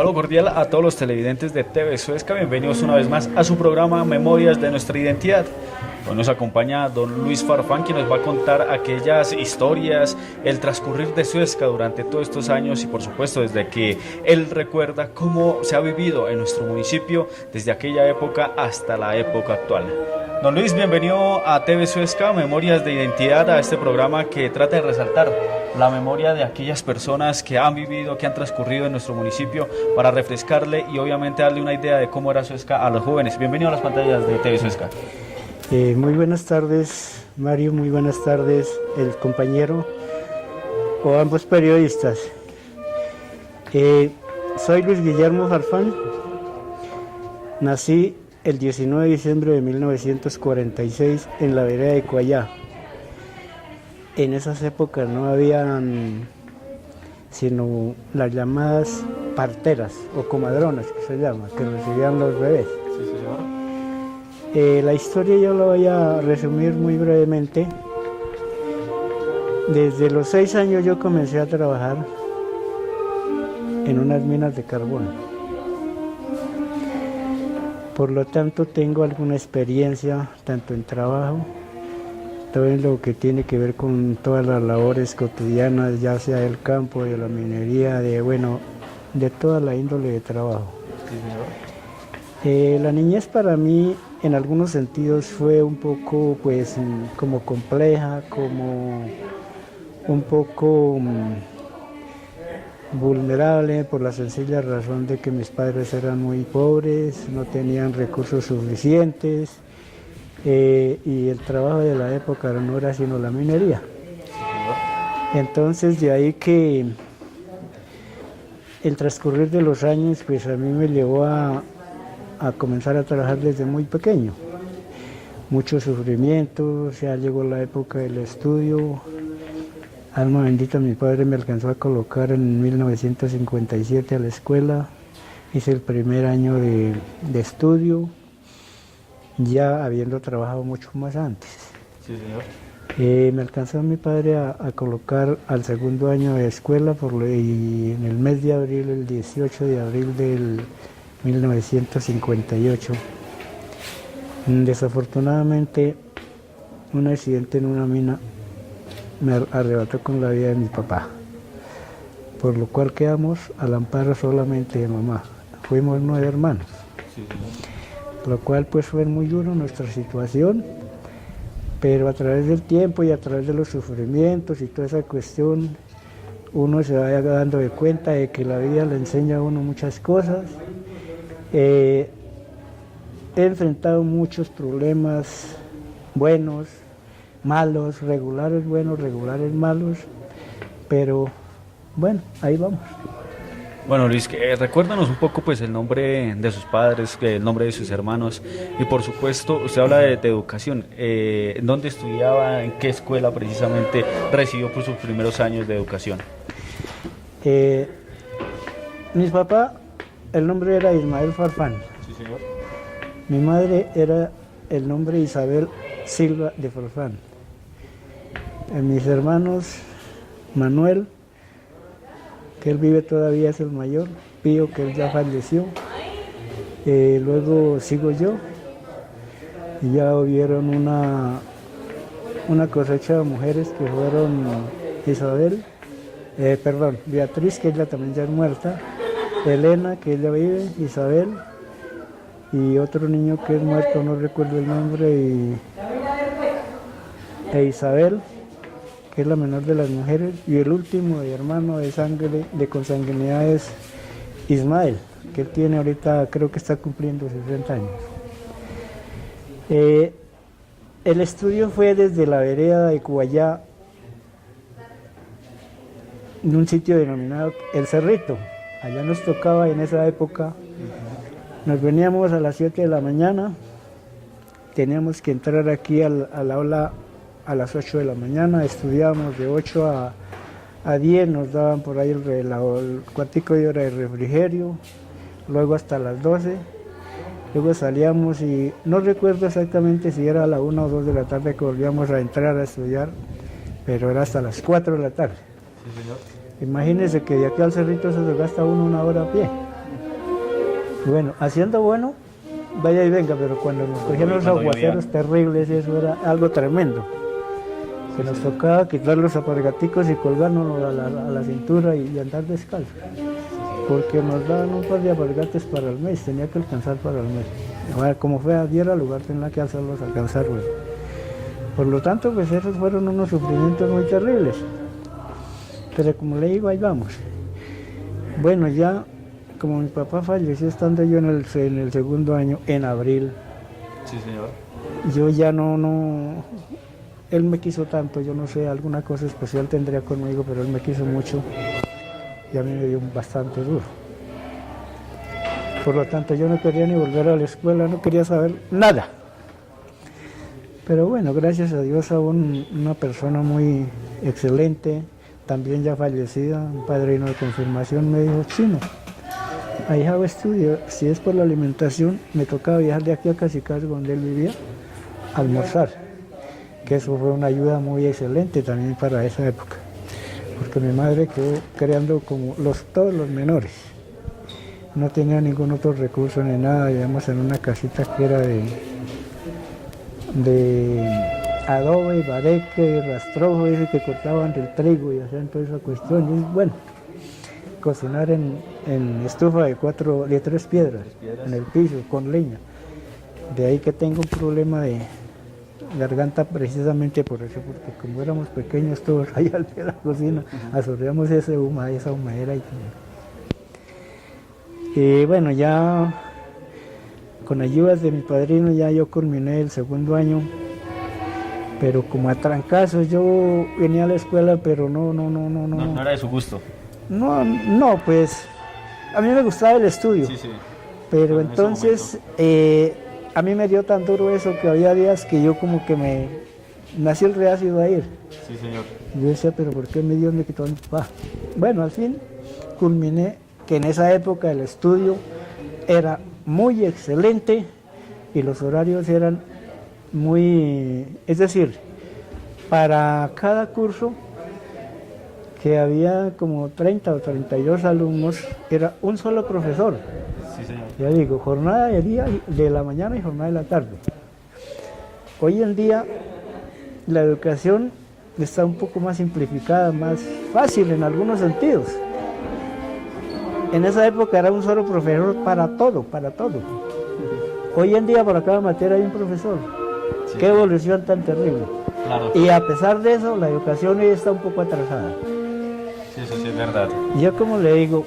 saludo cordial a todos los televidentes de TV Suezca. Bienvenidos una vez más a su programa Memorias de Nuestra Identidad. Hoy nos acompaña don Luis Farfán, quien nos va a contar aquellas historias, el transcurrir de Suezca durante todos estos años y por supuesto desde que él recuerda cómo se ha vivido en nuestro municipio desde aquella época hasta la época actual. Don Luis, bienvenido a TV Suezca, Memorias de Identidad, a este programa que trata de resaltar la memoria de aquellas personas que han vivido, que han transcurrido en nuestro municipio para refrescarle y obviamente darle una idea de cómo era Suezca a los jóvenes. Bienvenido a las pantallas de TV Suezca. Muy buenas tardes, Mario, muy buenas tardes, el compañero o ambos periodistas. Soy Luis Guillermo Farfán, nací el 19 de diciembre de 1946 en la vereda de Cuayá. En esas épocas no habían sino las llamadas parteras o comadronas, que se llama, que recibían los bebés. Sí, señor. La historia yo la voy a resumir muy brevemente. Desde los 6 años yo comencé a trabajar en unas minas de carbón. Por lo tanto tengo alguna experiencia tanto en trabajo, todo en lo que tiene que ver con todas las labores cotidianas, ya sea del campo, de la minería, de toda la índole de trabajo. La niñez para mí en algunos sentidos fue un poco como compleja, como un poco vulnerable por la sencilla razón de que mis padres eran muy pobres, no tenían recursos suficientes y el trabajo de la época no era sino la minería. Entonces de ahí que el transcurrir de los años pues a mí me llevó a comenzar a trabajar desde muy pequeño. Mucho sufrimiento, ya llegó la época del estudio. Alma bendita, mi padre me alcanzó a colocar en 1957 a la escuela. Hice el primer año de estudio, ya habiendo trabajado mucho más antes. Sí, señor. Me alcanzó mi padre a colocar al segundo año de escuela y en el mes de abril, el 18 de abril del 1958. Desafortunadamente, un accidente en una mina me arrebató con la vida de mi papá, por lo cual quedamos al amparo solamente de mamá. Fuimos 9 hermanos, sí, lo cual pues fue muy duro nuestra situación, pero a través del tiempo y a través de los sufrimientos y toda esa cuestión, uno se vaya dando de cuenta de que la vida le enseña a uno muchas cosas. He enfrentado muchos problemas buenos, malos, regulares buenos, regulares malos, pero bueno, ahí vamos. Bueno, Luis, recuérdanos un poco pues el nombre de sus padres, el nombre de sus hermanos y por supuesto usted habla de educación. ¿Dónde estudiaba? ¿En qué escuela precisamente recibió pues sus primeros años de educación? Mis papás, el nombre era Ismael Farfán. Sí, señor. Mi madre era el nombre Isabel Silva de Farfán. Mis hermanos, Manuel, que él vive todavía, es el mayor, Pío, que él ya falleció, luego sigo yo, y ya hubieron una cosecha de mujeres que fueron Beatriz, que ella también ya es muerta, Elena, que ella vive, Isabel, y otro niño que es muerto, no recuerdo el nombre, e Isabel, que es la menor de las mujeres, y el último de hermano de sangre, de consanguinidad, es Ismael, que él tiene ahorita, creo que está cumpliendo 60 años. El estudio fue desde la vereda de Cuayá, en un sitio denominado El Cerrito. Allá nos tocaba en esa época, nos veníamos a las 7 de la mañana, teníamos que entrar aquí al aula a las 8 de la mañana, estudiábamos de 8 a 10, nos daban por ahí el cuartico de hora de refrigerio, luego hasta las 12, luego salíamos y no recuerdo exactamente si era a la 1 o 2 de la tarde que volvíamos a entrar a estudiar, pero era hasta las 4 de la tarde. Sí, señor. Imagínense que de aquí al Cerrito se gasta uno 1 hora a pie. Bueno, haciendo bueno, vaya y venga, pero cuando nos cogían los aguaceros terribles, eso era algo tremendo. Que nos tocaba quitar los apargaticos y colgarnos a la cintura y andar descalzo. Porque nos daban un par de apargates para el mes, tenía que alcanzar para el mes. Bueno, como fue a diera lugar, tenía que hacerlos alcanzar. Bueno. Por lo tanto, pues esos fueron unos sufrimientos muy terribles. Pero como le digo, ahí vamos. Bueno, ya como mi papá falleció estando yo en el segundo año, en abril. Sí, señor. Yo ya no, él me quiso tanto, yo no sé, alguna cosa especial tendría conmigo, pero él me quiso mucho y a mí me dio bastante duro. Por lo tanto, yo no quería ni volver a la escuela, no quería saber nada. Pero bueno, gracias a Dios a una persona muy excelente, también ya fallecida, un padrino de confirmación, me dijo, Chino, ahí hago estudio, si es por la alimentación, me tocaba viajar de aquí a Cacicazgo, donde él vivía, a almorzar, que eso fue una ayuda muy excelente también para esa época, porque mi madre quedó creando como todos los menores, no tenía ningún otro recurso ni nada, vivíamos en una casita que era de adobe y bareque y rastrojo, ese que cortaban del trigo y hacían toda esa cuestión, y bueno, cocinar en estufa de 3 piedras, en el piso, con leña. De ahí que tengo un problema de garganta precisamente por eso, porque como éramos pequeños todos ahí al pie de la cocina, absorbíamos esa humadera. Y bueno, ya con ayudas de mi padrino ya yo culminé el segundo año, pero como a trancazos yo venía a la escuela, pero no. No era de su gusto. No, pues a mí me gustaba el estudio, Sí. pero entonces a mí me dio tan duro eso que había días que yo como que me nació el reacio a ir. Sí, señor. Yo decía, pero ¿por qué Dios me quitó a mi papá? Bueno, al fin culminé que en esa época el estudio era muy excelente y los horarios eran es decir, para cada curso que había como 30 o 32 alumnos, era un solo profesor. Sí, señor. Ya digo, jornada de día, de la mañana y jornada de la tarde. Hoy en día la educación está un poco más simplificada, más fácil en algunos sentidos. En esa época era un solo profesor para todo. Hoy en día para cada materia hay un profesor. Sí. Qué evolución tan terrible. Claro. Y a pesar de eso, la educación hoy está un poco atrasada. Sí, eso sí es verdad. Yo como le digo,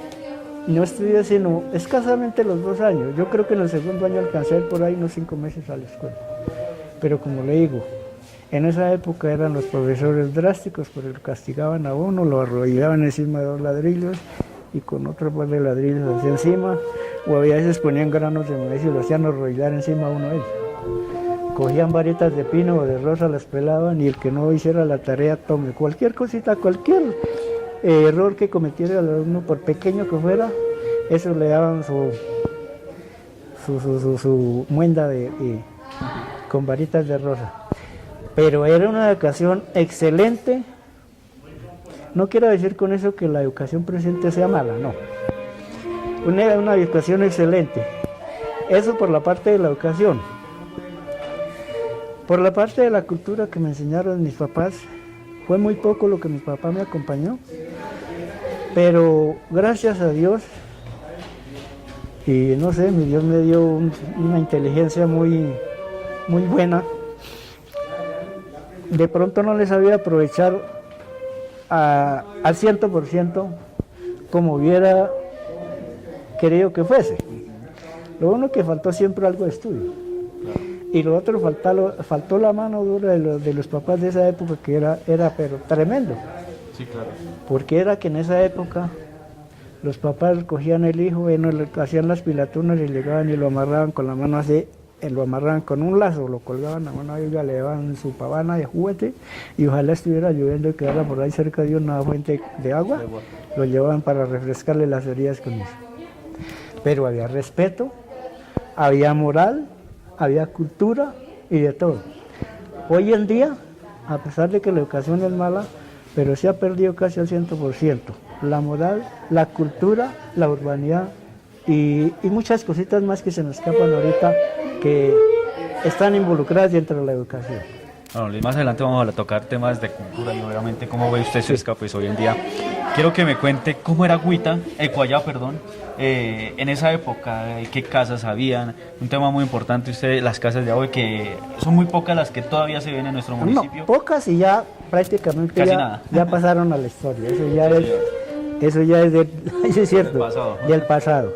no estudié sino escasamente los 2 años. Yo creo que en el segundo año alcancé por ahí unos 5 meses a la escuela. Pero como le digo, en esa época eran los profesores drásticos porque lo castigaban a uno, lo arrodillaban encima de 2 ladrillos y con otro par de ladrillos hacia encima, o a veces ponían granos de maíz y lo hacían arrodillar encima a uno de ellos. Cogían varitas de pino o de rosa, las pelaban y el que no hiciera la tarea, tome cualquier cosita, cualquier error que cometiera el alumno, por pequeño que fuera, eso le daban su muenda con varitas de rosa. Pero era una educación excelente. No quiero decir con eso que la educación presente sea mala, no. Una educación excelente. Eso por la parte de la educación. Por la parte de la cultura que me enseñaron mis papás, fue muy poco lo que mi papá me acompañó, pero gracias a Dios, y no sé, mi Dios me dio una inteligencia muy buena. De pronto no les sabía aprovechar al 100% como hubiera querido que fuese. Lo bueno que faltó siempre algo de estudio. Y lo otro, faltó la mano dura de los papás de esa época, que era pero tremendo. Sí, claro. Porque era que en esa época los papás cogían el hijo, hacían las pilatunas y llegaban y lo amarraban con la mano así, lo amarraban con un lazo, lo colgaban a mano y le daban su pavana de juguete y ojalá estuviera lloviendo y quedara por ahí cerca de una fuente de agua, lo llevaban para refrescarle las heridas con eso. Pero había respeto, había moral, había cultura y de todo. Hoy en día, a pesar de que la educación es mala, pero se ha perdido casi al 100%. La moral, la cultura, la urbanidad y muchas cositas más que se nos escapan ahorita que están involucradas dentro de la educación. Bueno, más adelante vamos a tocar temas de cultura y obviamente cómo ve usted Suezca pues hoy en día. Quiero que me cuente cómo era Cuayá, en esa época, qué casas habían, un tema muy importante, usted, las casas de hoy, que son muy pocas las que todavía se ven en nuestro municipio. No, pocas y ya prácticamente Casi nada. Ya pasaron a la historia, eso ya es eso es cierto, del pasado.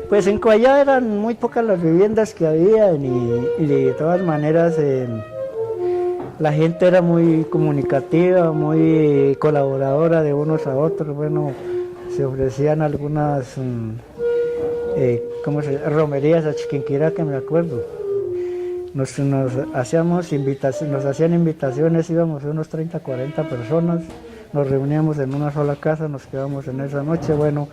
Pues en Cuayá eran muy pocas las viviendas que habían y de todas maneras la gente era muy comunicativa, muy colaboradora de unos a otros. Bueno, se ofrecían algunas romerías a Chiquinquirá, que me acuerdo. Nos hacían invitaciones, íbamos unos 30, 40 personas, nos reuníamos en una sola casa, nos quedamos en esa noche. Bueno,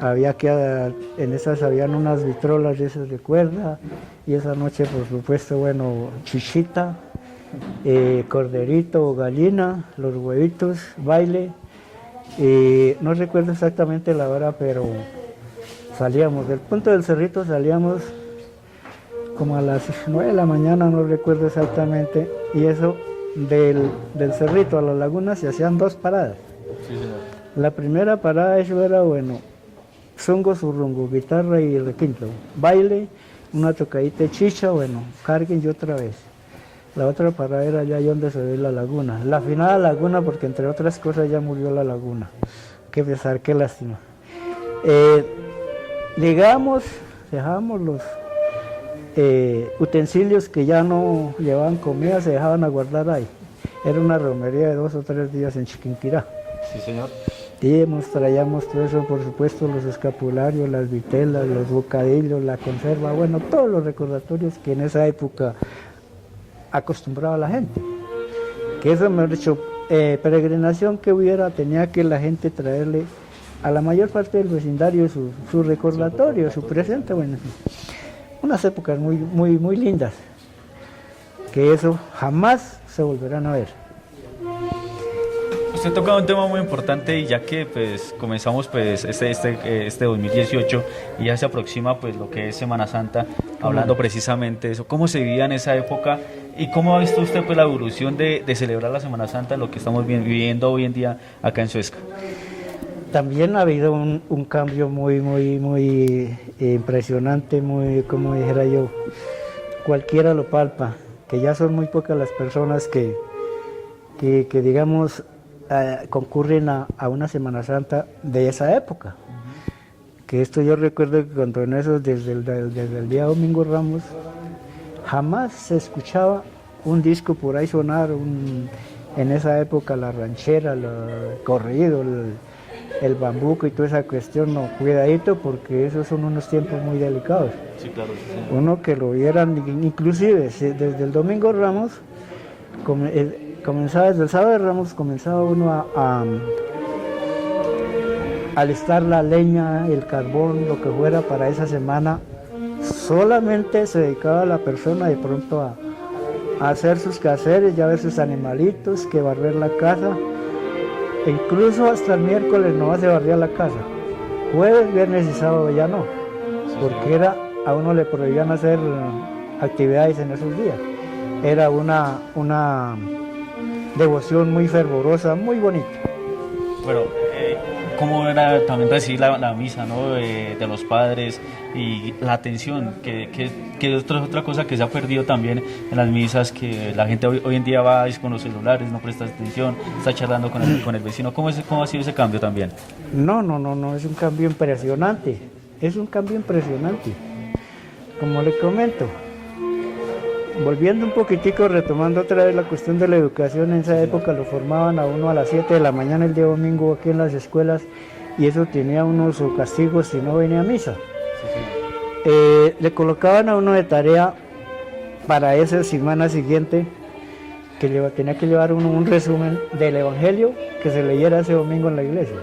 en esas habían unas vitrolas de esas de cuerda, y esa noche, por supuesto, bueno, chichita, corderito o gallina, los huevitos, baile. No recuerdo exactamente la hora, pero salíamos del punto del Cerrito, salíamos como a las 9 de la mañana, no recuerdo exactamente, y eso del Cerrito a la laguna se hacían 2 paradas. Sí, señor. La primera parada eso era, bueno, zongo, surrungo, guitarra y requinto, baile, una tocadita de chicha, bueno, carguen y otra vez. La otra parada era allá donde se ve la laguna, la finada laguna, porque entre otras cosas ya murió la laguna. Qué pesar, qué lástima. Llegamos, dejamos los utensilios que ya no llevaban comida, se dejaban a guardar ahí. Era una romería de 2 o 3 días en Chiquinquirá. Sí, señor. Y traíamos todo eso, por supuesto, los escapularios, las vitelas, los bocadillos, la conserva, bueno, todos los recordatorios que en esa época acostumbraba la gente. Que eso me ha dicho, peregrinación que hubiera, tenía que la gente traerle a la mayor parte del vecindario su recordatorio, su presente, bueno, unas épocas muy, muy, muy lindas, que eso jamás se volverán a ver. Usted toca un tema muy importante, y ya que pues comenzamos pues este 2018 y ya se aproxima pues lo que es Semana Santa, hablando precisamente de eso, ¿cómo se vivía en esa época y cómo ha visto usted pues la evolución de celebrar la Semana Santa, lo que estamos viviendo hoy en día acá en Suezca? También ha habido un cambio muy, muy, muy impresionante, muy, como dijera yo, cualquiera lo palpa, que ya son muy pocas las personas que digamos, concurren a una Semana Santa de esa época. Que esto yo recuerdo que cuando en eso, desde el día Domingo Ramos, jamás se escuchaba un disco por ahí sonar, en esa época la ranchera, el corrido, el bambuco y toda esa cuestión, no, cuidadito, porque esos son unos tiempos muy delicados. Sí, claro. Sí. Uno que lo vieran, inclusive desde el Domingo Ramos, comenzaba desde el sábado de Ramos, comenzaba uno a alistar la leña, el carbón, lo que fuera para esa semana. Solamente se dedicaba la persona de pronto a hacer sus quehaceres, ya ver sus animalitos, que barrer la casa. E incluso hasta el miércoles no se barría la casa. Jueves, viernes y sábado ya no, porque a uno le prohibían hacer actividades en esos días. Era una devoción muy fervorosa, muy bonita. Bueno, ¿cómo era también recibir la misa, ¿no? De los padres y la atención, que es otra cosa que se ha perdido también en las misas, que la gente hoy en día va con los celulares, no presta atención, está charlando con el vecino? ¿Cómo ha sido ese cambio también? No, es un cambio impresionante, como le comento. Volviendo un poquitico, retomando otra vez la cuestión de la educación, en esa época lo formaban a uno a las 7 de la mañana el día domingo aquí en las escuelas, y eso tenía unos castigos si no venía a misa. Le colocaban a uno de tarea para esa semana siguiente, que tenía que llevar uno un resumen del Evangelio que se leyera ese domingo en la iglesia.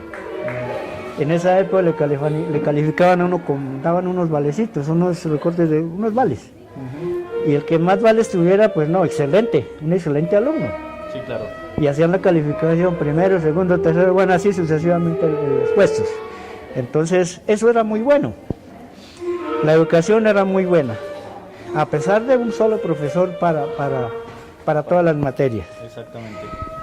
En esa época le calificaban a uno, daban unos valecitos, unos recortes de unos vales. Y el que más vales tuviera, pues no, excelente, un excelente alumno. Sí, claro. Y hacían la calificación primero, segundo, tercero, bueno, así sucesivamente los puestos. Entonces, eso era muy bueno. La educación era muy buena, a pesar de un solo profesor para todas las materias. Exactamente.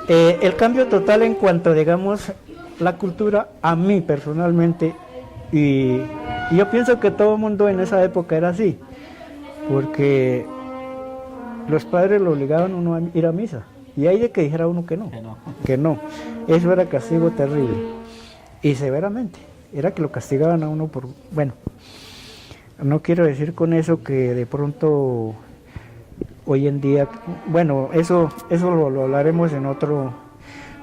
El cambio total en cuanto, digamos, la cultura, a mí personalmente, y yo pienso que todo el mundo en esa época era así, porque los padres lo obligaban a uno a ir a misa, y hay de que dijera uno que no. Eso era castigo terrible, y severamente, era que lo castigaban a uno por, bueno, no quiero decir con eso que de pronto hoy en día, bueno, eso lo hablaremos en otro,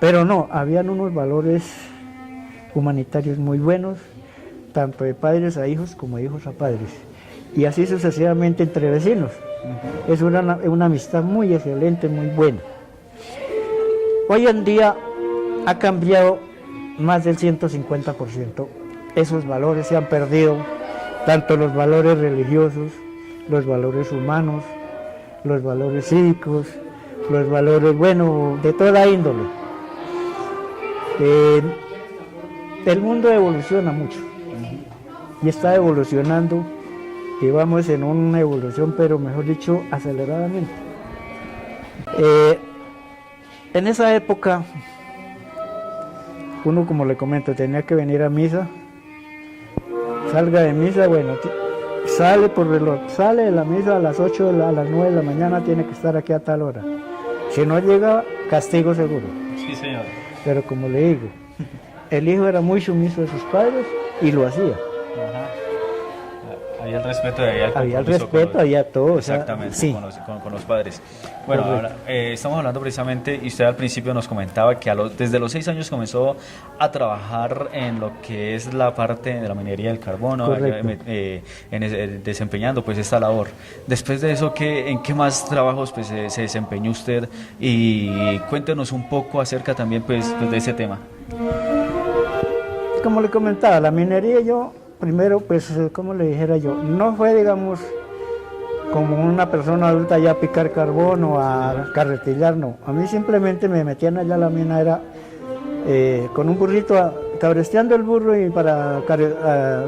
pero no, habían unos valores humanitarios muy buenos, tanto de padres a hijos como de hijos a padres, y así sucesivamente entre vecinos. Es una amistad muy excelente, muy buena. Hoy en día ha cambiado más del 150%. Esos valores se han perdido, tanto los valores religiosos, los valores humanos, los valores cívicos, los valores, bueno, de toda índole. El mundo evoluciona mucho y está evolucionando y vamos en una evolución, pero mejor dicho, aceleradamente. En esa época, uno, como le comento, tenía que venir a misa, salga de misa, bueno, sale por reloj, sale de la misa a las 8, a las 9 de la mañana, tiene que estar aquí a tal hora. Si no llega, castigo seguro. Sí, señor. Pero como le digo, el hijo era muy sumiso de sus padres y lo hacía. Ajá. Había el respeto, había el respeto, había todo. Exactamente, o sea, sí. con los padres. Bueno, ahora, estamos hablando precisamente, y usted al principio nos comentaba que desde los 6 años comenzó a trabajar en lo que es la parte de la minería del carbono, desempeñando pues esta labor. Después de eso, ¿en qué más trabajos pues, se desempeñó usted? Y cuéntenos un poco acerca también pues de ese tema. Como le comentaba, la minería yo, primero pues, como le dijera yo, no fue, digamos, como una persona adulta ya a picar carbón o a carretillar, no. A mí simplemente me metían allá a la mina, era con un burrito, cabresteando el burro y para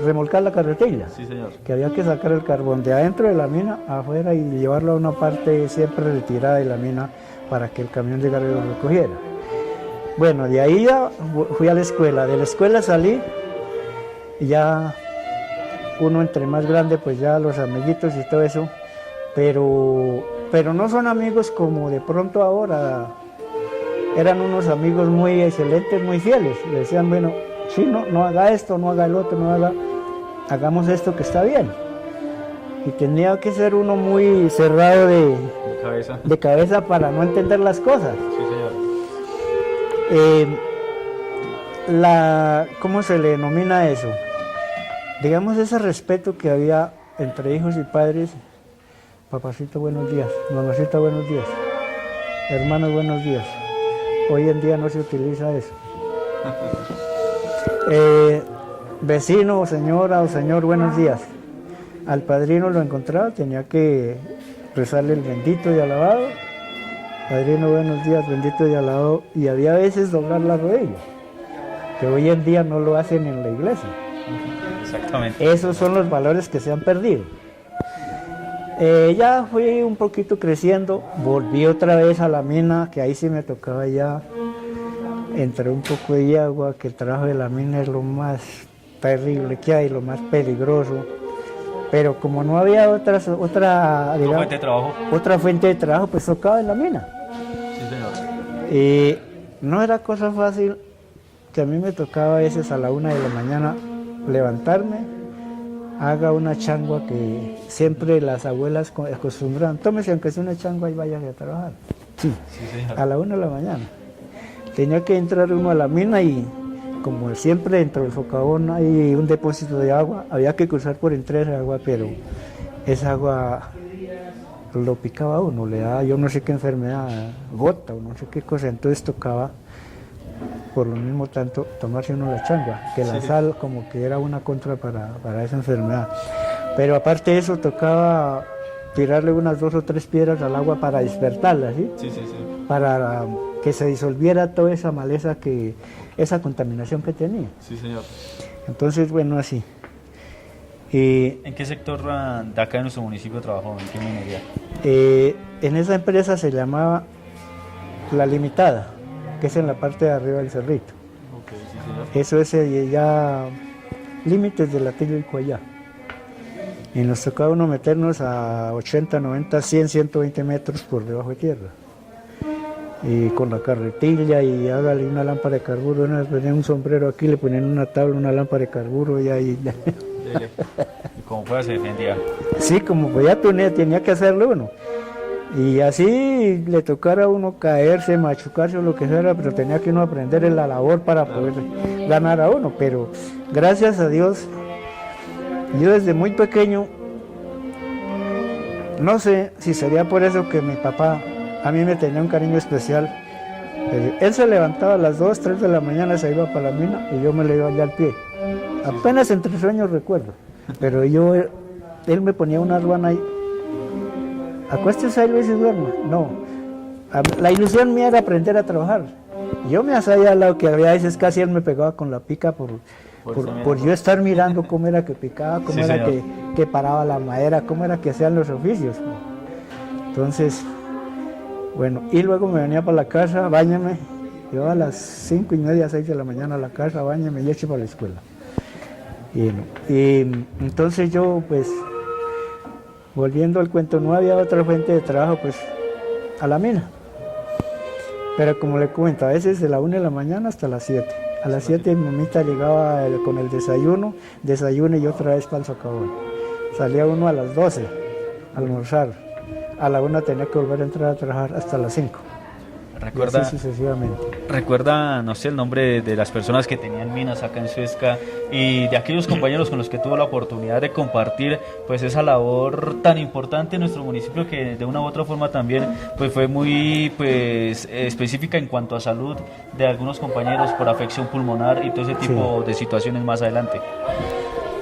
remolcar la carretilla. Sí, señor. Que había que sacar el carbón de adentro de la mina afuera y llevarlo a una parte siempre retirada de la mina para que el camión llegara y lo recogiera. Bueno, de ahí ya fui a la escuela, de la escuela salí y ya uno entre más grande, pues ya los amiguitos y todo eso, pero no son amigos como de pronto ahora, eran unos amigos muy excelentes, muy fieles, le decían, bueno, sí, no haga esto, no haga el otro, hagamos esto que está bien. Y tenía que ser uno muy cerrado de cabeza para no entender las cosas. Sí, señor. ¿Cómo se le denomina eso? Digamos, ese respeto que había entre hijos y padres. Papacito, buenos días. Mamacita, buenos días. Hermanos, buenos días. Hoy en día no se utiliza eso. Vecino, señora o señor, buenos días. Al padrino lo encontraba, tenía que rezarle el bendito y alabado. Padrino, buenos días, bendito y alabado. Y había veces doblar la rodilla, que hoy en día no lo hacen en la iglesia. Exactamente. Esos son los valores que se han perdido. Ya fui un poquito creciendo, volví otra vez a la mina, que ahí sí me tocaba ya, entré un poco de agua, que el trabajo de la mina es lo más terrible que hay, lo más peligroso. Pero como no había otra fuente de trabajo, pues tocaba en la mina. Sí, señor. No era cosa fácil, que a mí me tocaba a veces a la 1 de la mañana levantarme, haga una changua que siempre las abuelas acostumbraban, tómese aunque sea una changua y vaya a trabajar. Sí, a la 1 de la mañana. Tenía que entrar uno a la mina y como siempre dentro del socavón hay un depósito de agua, había que cruzar por entre esa agua, pero esa agua lo picaba a uno, le daba yo no sé qué enfermedad, gota o no sé qué cosa, entonces tocaba por lo mismo tanto tomarse uno la changua, que la sal como que era una contra para esa enfermedad. Pero aparte de eso tocaba tirarle unas 2 o 3 piedras al agua para despertarla, ¿sí? Sí. Para que se disolviera toda esa maleza, esa contaminación que tenía. Sí, señor. Entonces, bueno, así. Y ¿En qué sector de acá de nuestro municipio trabajó? ¿En qué minería? en esa empresa se llamaba La Limitada, que es en la parte de arriba del cerrito. Ok, sí, señor. Eso es ya límites de Latillo y Cuayá. Y nos tocaba uno meternos a 80, 90, 100, 120 metros por debajo de tierra. Y con la carretilla y hágale una lámpara de carburo, una vez ponían un sombrero aquí, le ponían una tabla, una lámpara de carburo y ahí... ¿Y cómo fue? Se defendía. Sí, como pues ya tenía que hacerlo uno. Y así le tocara a uno caerse, machucarse o lo que fuera, pero tenía que uno aprender en la labor para poder ganar a uno. Pero gracias a Dios, yo desde muy pequeño, no sé si sería por eso que mi papá a mí me tenía un cariño especial. Él se levantaba a las 2, 3 de la mañana, se iba para la mina y yo me le iba allá al pie. Apenas entre sueños recuerdo, pero él me ponía una ruana ahí. Acuéstese ahí, Luis, y duerma. No, la ilusión mía era aprender a trabajar. Yo me hacía al lado que había veces casi él me pegaba con la pica por yo estar mirando cómo era que picaba, cómo era que paraba la madera, cómo era que hacían los oficios. Entonces, bueno, y luego me venía para la casa, báñame, yo a las 5:30, 6 de la mañana a la casa, báñame y eche para la escuela. Y entonces yo, pues, volviendo al cuento, no había otra fuente de trabajo, pues, a la mina. Pero como le comento, a veces de la 1 de la mañana hasta las 7. A las 7 mi mamita llegaba con el desayuno y otra vez para el socavón. Salía uno a las 12 a almorzar. A la 1 tenía que volver a entrar a trabajar hasta las 5. ¿Recuerda, así sucesivamente. ¿Recuerda, no sé, el nombre de las personas que tenían minas acá en Suezca y de aquellos compañeros con los que tuvo la oportunidad de compartir pues esa labor tan importante en nuestro municipio, que de una u otra forma también pues fue muy pues específica en cuanto a salud de algunos compañeros por afección pulmonar y todo ese tipo de situaciones más adelante?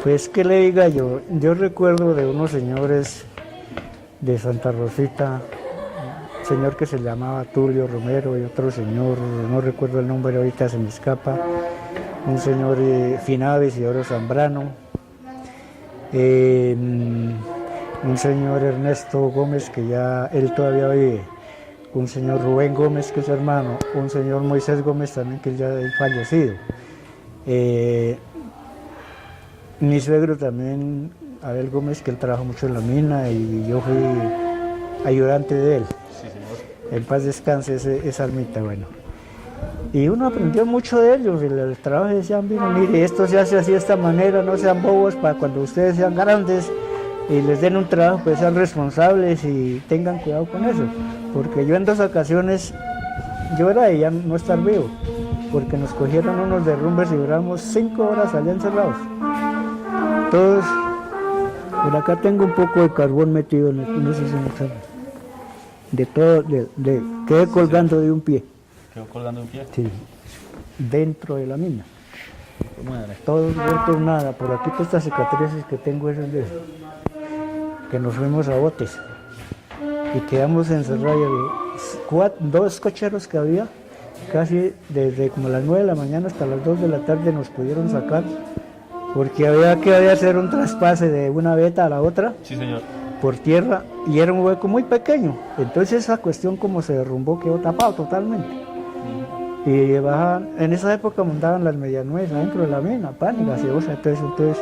Pues qué le diga yo recuerdo de unos señores de Santa Rosita, señor que se llamaba Tulio Romero y otro señor, no recuerdo el nombre ahorita, se me escapa, un señor finado Isidoro Zambrano, un señor Ernesto Gómez, que ya él todavía vive, un señor Rubén Gómez, que es hermano, un señor Moisés Gómez también, que ya es fallecido. Mi suegro también, Abel Gómez, que él trabajó mucho en la mina y yo fui ayudante de él. Sí, señor. En paz descanse esa almita, bueno. Y uno aprendió mucho de ellos, el trabajo decían, mire, esto se hace así de esta manera, no sean bobos, para cuando ustedes sean grandes y les den un trabajo, pues sean responsables y tengan cuidado con eso. Porque yo en 2 ocasiones, yo era de ya no estar vivo, porque nos cogieron unos derrumbes y duramos 5 horas allá encerrados. Todos, por acá tengo un poco de carbón metido en el, no sé si me sabe. De todo, quedé colgando de un pie. ¿Quedó colgando un pie? Sí, dentro de la mina. Madre. Todos vueltos nada, por aquí todas estas cicatrices que tengo esas de que nos fuimos a botes y quedamos encerrados. 2 cocheros que había, casi desde como las 9 de la mañana hasta las 2 de la tarde nos pudieron sacar, porque había que hacer un traspase de una veta a la otra. Sí, señor. Por tierra, y era un hueco muy pequeño, entonces esa cuestión como se derrumbó quedó tapado totalmente. Y bajaban, en esa época montaban las medianuevas adentro de la mina, pan y gaseosa, entonces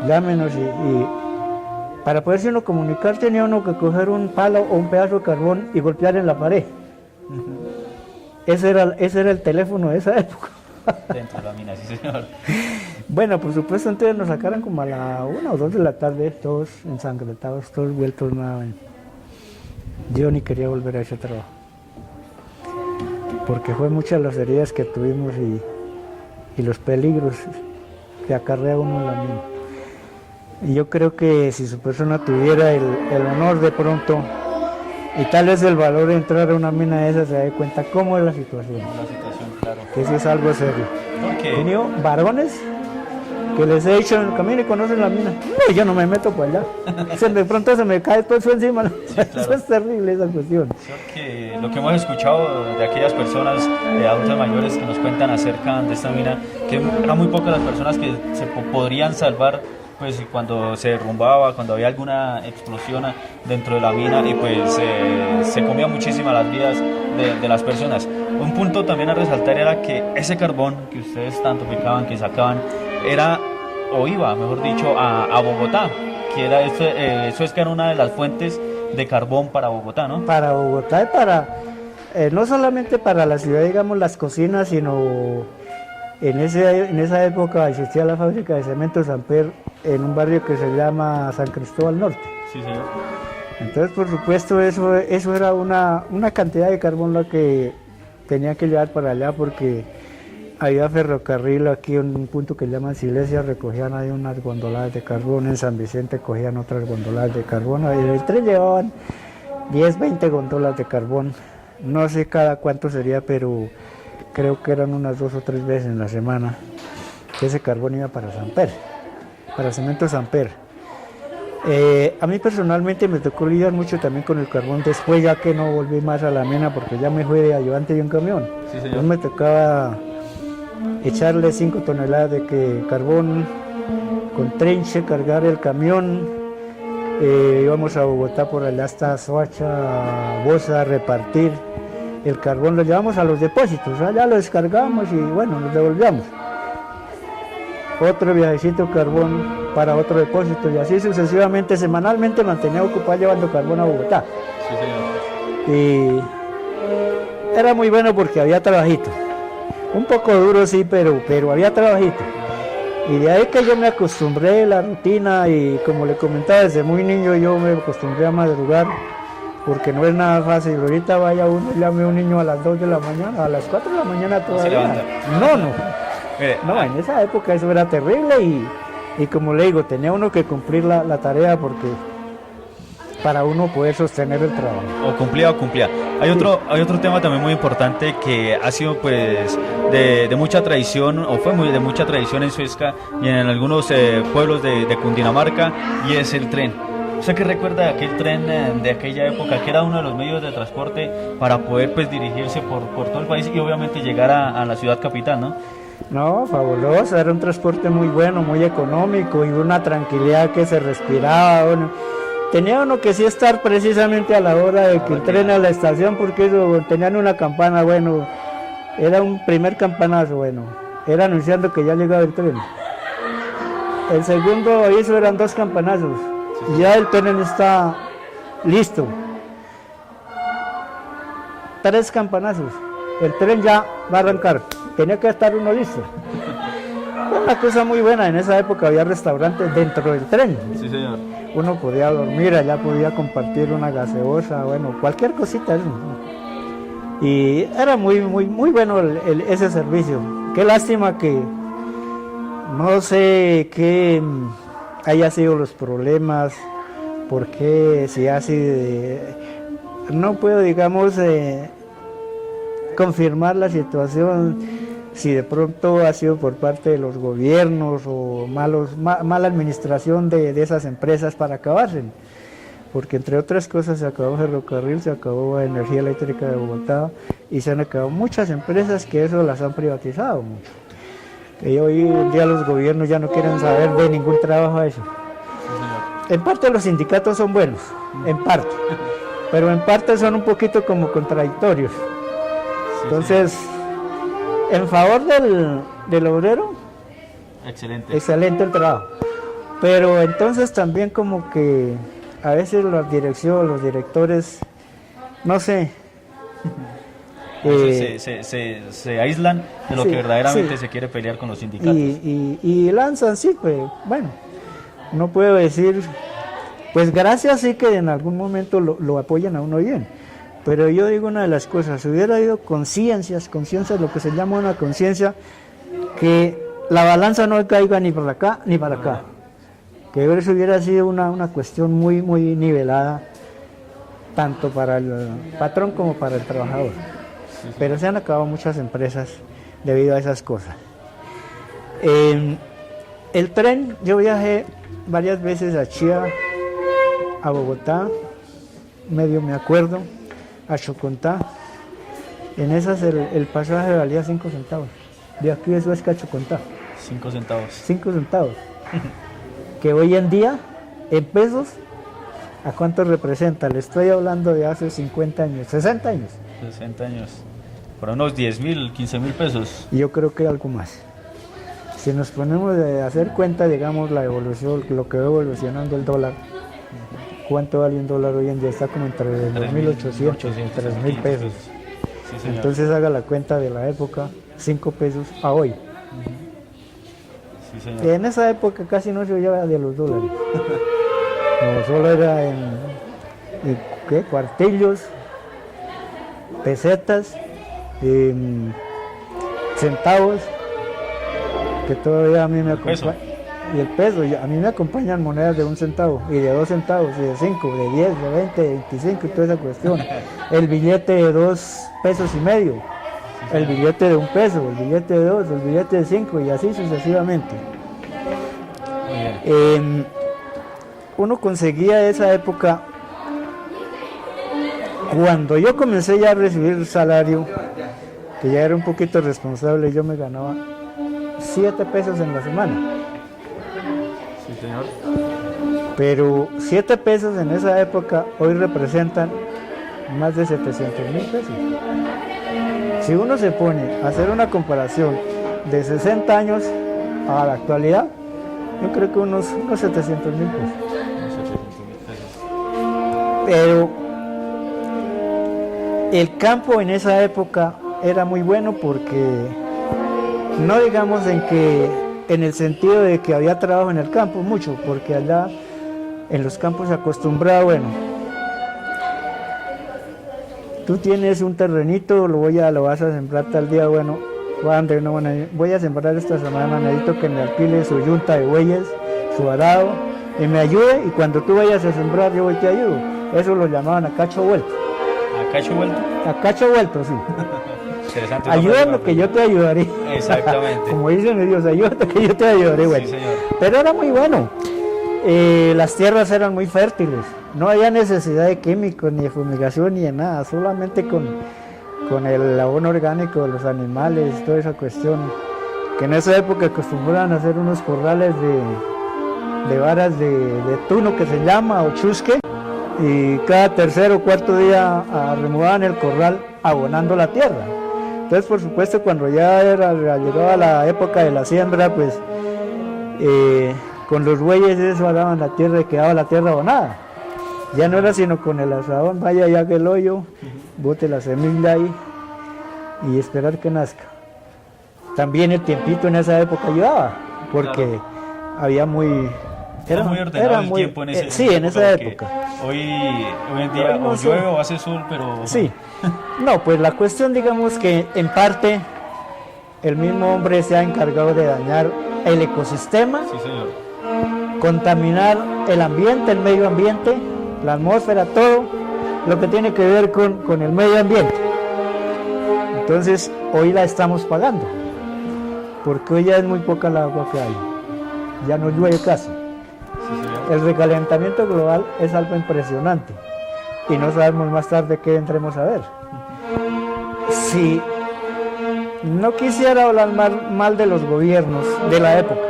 llámenos y para poderse uno comunicar tenía uno que coger un palo o un pedazo de carbón y golpear en la pared. Ese era el teléfono de esa época. Dentro de la mina, sí, señor. Bueno, por supuesto, entonces nos sacaron como a la 1 o 2 de la tarde, todos ensangrentados, todos vueltos nada. Yo ni quería volver a ese trabajo, porque fue muchas las heridas que tuvimos y los peligros que acarrea uno en la mina. Y yo creo que si su persona tuviera el honor de pronto, y tal vez el valor de entrar a una mina de esas, se da cuenta cómo es la situación. La situación, claro. Que eso es algo serio. Okay. He tenido varones que les he dicho en el camino y conocen la mina. No, yo no me meto por allá. De pronto se me cae todo eso encima. Sí, claro. Eso es terrible, esa cuestión. Lo que hemos escuchado de aquellas personas, adultas mayores, que nos cuentan acerca de esta mina, que eran muy pocas las personas que se podrían salvar pues cuando se derrumbaba, cuando había alguna explosión dentro de la mina y pues se comía muchísimo las vidas de las personas. Un punto también a resaltar era que ese carbón que ustedes tanto picaban, que sacaban, era o iba, mejor dicho, a Bogotá, que era eso es que era una de las fuentes de carbón para Bogotá, ¿no? Para Bogotá y para, no solamente para la ciudad, digamos, las cocinas, sino en esa época existía la fábrica de cemento Samper en un barrio que se llama San Cristóbal Norte. Sí, señor. Entonces, por supuesto, eso era una cantidad de carbón la que tenía que llevar para allá, porque había ferrocarril aquí en un punto que llaman Silesia, recogían ahí unas gondoladas de carbón, en San Vicente cogían otras gondoladas de carbón, y el tren llevaban 10, 20 gondolas de carbón, no sé cada cuánto sería, pero creo que eran unas 2 o 3 veces en la semana, que ese carbón iba para Samper, para Cemento Samper. A mí personalmente me tocó lidiar mucho también con el carbón después, ya que no volví más a la mina, porque ya me fui de ayudante de un camión. Sí, señor. Entonces me tocaba echarle 5 toneladas de carbón con trenche, cargar el camión, íbamos a Bogotá por allá hasta Soacha, Bosa, a repartir el carbón, lo llevamos a los depósitos, allá lo descargamos y bueno, nos devolvíamos. Otro viajecito carbón para otro depósito y así sucesivamente, semanalmente mantenía ocupado llevando carbón a Bogotá. Sí, señor. Y era muy bueno porque había trabajito. Un poco duro sí, pero había trabajito. Y de ahí que yo me acostumbré a la rutina y como le comentaba, desde muy niño yo me acostumbré a madrugar porque no es nada fácil. Ahorita vaya uno y llame a un niño a las 2 de la mañana, a las 4 de la mañana todavía. No, en esa época eso era terrible y como le digo, tenía uno que cumplir la tarea porque para uno poder sostener el trabajo. O cumplía. Hay otro tema también muy importante que ha sido pues de mucha tradición, o fue de mucha tradición en Suezca y en algunos pueblos de Cundinamarca, y es el tren. ¿Usted qué recuerda de aquel tren de aquella época, que era uno de los medios de transporte para poder pues dirigirse por todo el país y obviamente llegar a la ciudad capital, ¿no? No, fabuloso, era un transporte muy bueno, muy económico y una tranquilidad que se respiraba. Bueno, tenía uno que sí estar precisamente a la hora de que el tren a la estación, porque eso, tenían una campana, bueno, era un primer campanazo, bueno, era anunciando que ya llegaba el tren. El segundo aviso eran 2 campanazos, y ya el tren está listo. 3 campanazos, el tren ya va a arrancar, tenía que estar uno listo. Una cosa muy buena, en esa época había restaurantes dentro del tren. Sí, señor. Uno podía dormir, allá podía compartir una gaseosa, bueno, cualquier cosita. Y era muy bueno ese servicio. Qué lástima que no sé qué haya sido los problemas, porque si así no puedo, digamos, confirmar la situación, si de pronto ha sido por parte de los gobiernos o mala administración de esas empresas para acabarse, porque entre otras cosas se acabó Ferrocarril, se acabó Energía Eléctrica de Bogotá y se han acabado muchas empresas que eso las han privatizado mucho. Y hoy en día los gobiernos ya no quieren saber de ningún trabajo a eso. En parte los sindicatos son buenos, en parte, pero en parte son un poquito como contradictorios. Entonces, en favor del obrero, excelente el trabajo, pero entonces también como que a veces la dirección, los directores, no sé, se aíslan de lo que verdaderamente se quiere pelear con los sindicatos. Y lanzan, sí, pues bueno, no puedo decir, pues gracias, sí que en algún momento lo apoyan a uno bien. Pero yo digo una de las cosas, si hubiera habido conciencias, lo que se llama una conciencia, que la balanza no caiga ni para acá ni para acá, que eso hubiera sido una cuestión muy nivelada, tanto para el patrón como para el trabajador. Pero se han acabado muchas empresas debido a esas cosas. El tren, yo viajé varias veces a Chía, a Bogotá, medio me acuerdo, a Chocontá. En esas el pasaje valía 5 centavos. De aquí de Suezca a Chocontá. 5 centavos. 5 centavos. que hoy en día, en pesos, ¿a cuánto representa? Le estoy hablando de hace 50 años, 60 años. 60 años. Para unos 10.000, 15.000 pesos. Y yo creo que algo más. Si nos ponemos a hacer cuenta, digamos, la evolución, lo que va evolucionando el dólar, ¿cuánto vale un dólar hoy en día? Está como entre 2.800 y 3.000 pesos. Sí, señor. Entonces haga la cuenta de la época, 5 pesos a hoy. Sí, señor. En esa época casi no se oía de los dólares. No, solo era en ¿qué? Cuartillos, pesetas, centavos, que todavía a mí me acompaña. Y el peso, a mí me acompañan monedas de 1 centavo, y de 2 centavos, y de 5, de 10, de 20, de 25, y toda esa cuestión. El billete de 2 pesos y medio, el billete de 1 peso, el billete de 2, el billete de 5, y así sucesivamente. Muy bien. Uno conseguía esa época, cuando yo comencé ya a recibir salario, que ya era un poquito responsable, yo me ganaba 7 pesos en la semana. Sí, señor. Pero 7 pesos en esa época hoy representan más de 700.000 pesos. Si uno se pone a hacer una comparación de 60 años a la actualidad, yo creo que unos 700.000 pesos. Pero el campo en esa época era muy bueno porque, no digamos en el sentido de que había trabajo en el campo, mucho, porque allá en los campos se acostumbraba, bueno, tú tienes un terrenito, lo vas a sembrar tal día, bueno, voy a sembrar esta semana, necesito que me alquile su yunta de bueyes, su arado, y me ayude, y cuando tú vayas a sembrar yo voy y te ayudo. Eso lo llamaban a cacho vuelto. ¿A cacho vuelto? A cacho vuelto, sí. Interesante. Ayúdame que yo te ayudaré. Exactamente. Como dice mi Dios, ayúdate que yo te ayudaré. Bueno. Sí, señor. Pero era muy bueno. Las tierras eran muy fértiles. No había necesidad de químicos, ni de fumigación, ni de nada. Solamente con el abono orgánico de los animales, toda esa cuestión. Que en esa época acostumbraban a hacer unos corrales de varas de tuno, que se llama, o chusque. Y cada tercer o cuarto día removaban el corral abonando la tierra. Entonces, por supuesto, cuando ya llegaba la época de la siembra, pues con los bueyes desbaraban la tierra y quedaba la tierra abonada. Ya no era sino con el asadón, vaya ya que el hoyo, bote la semilla ahí y esperar que nazca. También el tiempito en esa época ayudaba, porque claro, había muy... Era muy ordenado el tiempo en ese sí, en esa época. Hoy en día no o sé. llueve o hace sol, pero... Sí. No, pues la cuestión, digamos que en parte el mismo hombre se ha encargado de dañar el ecosistema, Sí, señor. contaminar el ambiente, el medio ambiente, la atmósfera, todo lo que tiene que ver con el medio ambiente. Entonces, hoy la estamos pagando, porque hoy ya es muy poca la agua que hay, ya no llueve casi. Sí, señor. El recalentamiento global es algo impresionante y no sabemos más tarde qué entremos a ver. Si no quisiera hablar mal de los gobiernos de la época,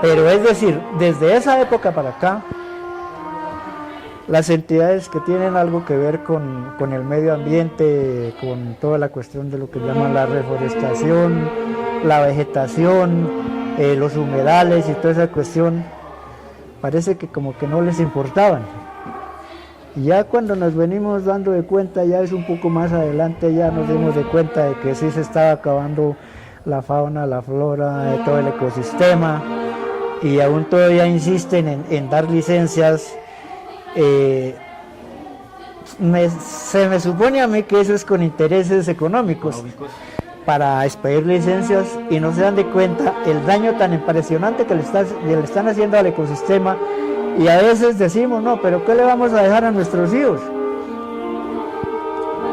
pero es decir, desde esa época para acá, las entidades que tienen algo que ver con el medio ambiente, con toda la cuestión de lo que llaman la reforestación, la vegetación, los humedales y toda esa cuestión, parece que como que no les importaban. Y ya cuando nos venimos dando de cuenta, ya es un poco más adelante, ya nos dimos de cuenta de que sí se estaba acabando la fauna, la flora, todo el ecosistema, y aún todavía insisten en dar licencias. Se me supone a mí que eso es con intereses económicos, para expedir licencias, y no se dan de cuenta el daño tan impresionante que le están haciendo al ecosistema. Y a veces decimos, no, pero ¿qué le vamos a dejar a nuestros hijos?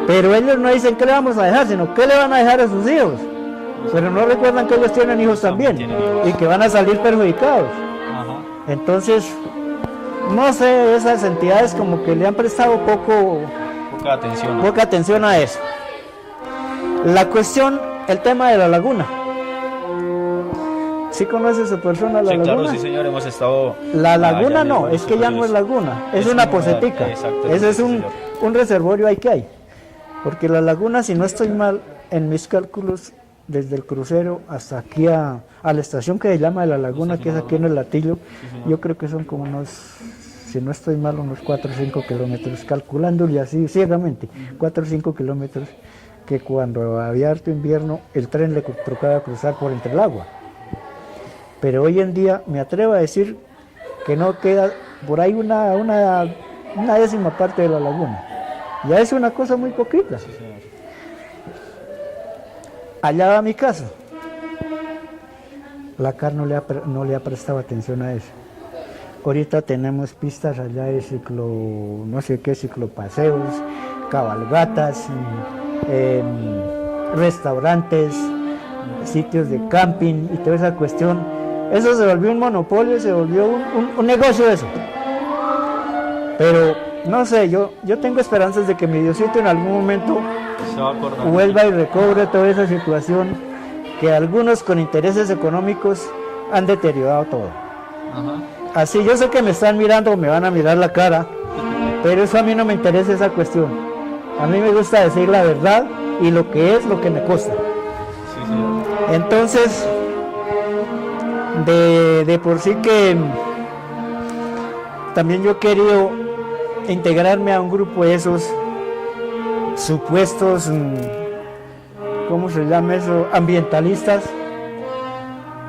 Pero ellos no dicen qué le vamos a dejar, sino qué le van a dejar a sus hijos. Pero no recuerdan que ellos tienen hijos también y que van a salir perjudicados. Ajá. Entonces, no sé, esas entidades como que le han prestado Poca atención. A eso. La cuestión, el tema de la laguna. ¿Sí conoce esa persona la Sí, laguna? claro, sí señor, hemos estado... La laguna allá en el no, Río es que ya no es Sucurios. laguna, es Es una un humedal, pocetica. exacto, Ese es sí, señor. un reservorio ahí que hay. Porque la laguna, si no estoy mal, en mis cálculos, desde el crucero hasta aquí a la estación que se llama de la laguna, que es aquí en el Latillo, yo creo que son como unos, si no estoy mal, unos 4 o 5 kilómetros, calculándole así ciegamente, 4 o 5 kilómetros, que cuando había harto invierno, el tren le tocaba cruzar por entre el agua. Pero hoy en día me atrevo a decir que no queda por ahí una décima parte de la laguna. Ya es una cosa muy poquita. Sí, señor. Allá va mi casa. La CAR no le ha prestado atención a eso. Ahorita tenemos pistas allá de ciclo, no sé qué, ciclopaseos, cabalgatas, restaurantes, sitios de camping y toda esa cuestión. Eso se volvió un monopolio, se volvió un negocio eso. Pero no sé, yo tengo esperanzas de que mi Diosito en algún momento Se va a acordar. vuelva y recobre toda esa situación que algunos con intereses económicos han deteriorado todo. Ajá. Así yo sé que me están mirando o me van a mirar la cara, pero eso a mí no me interesa esa cuestión. A mí me gusta decir la verdad y lo que es lo que me cuesta. Sí, señor. Entonces, de por sí que también yo he querido integrarme a un grupo de esos supuestos, ¿cómo se llama eso? Ambientalistas,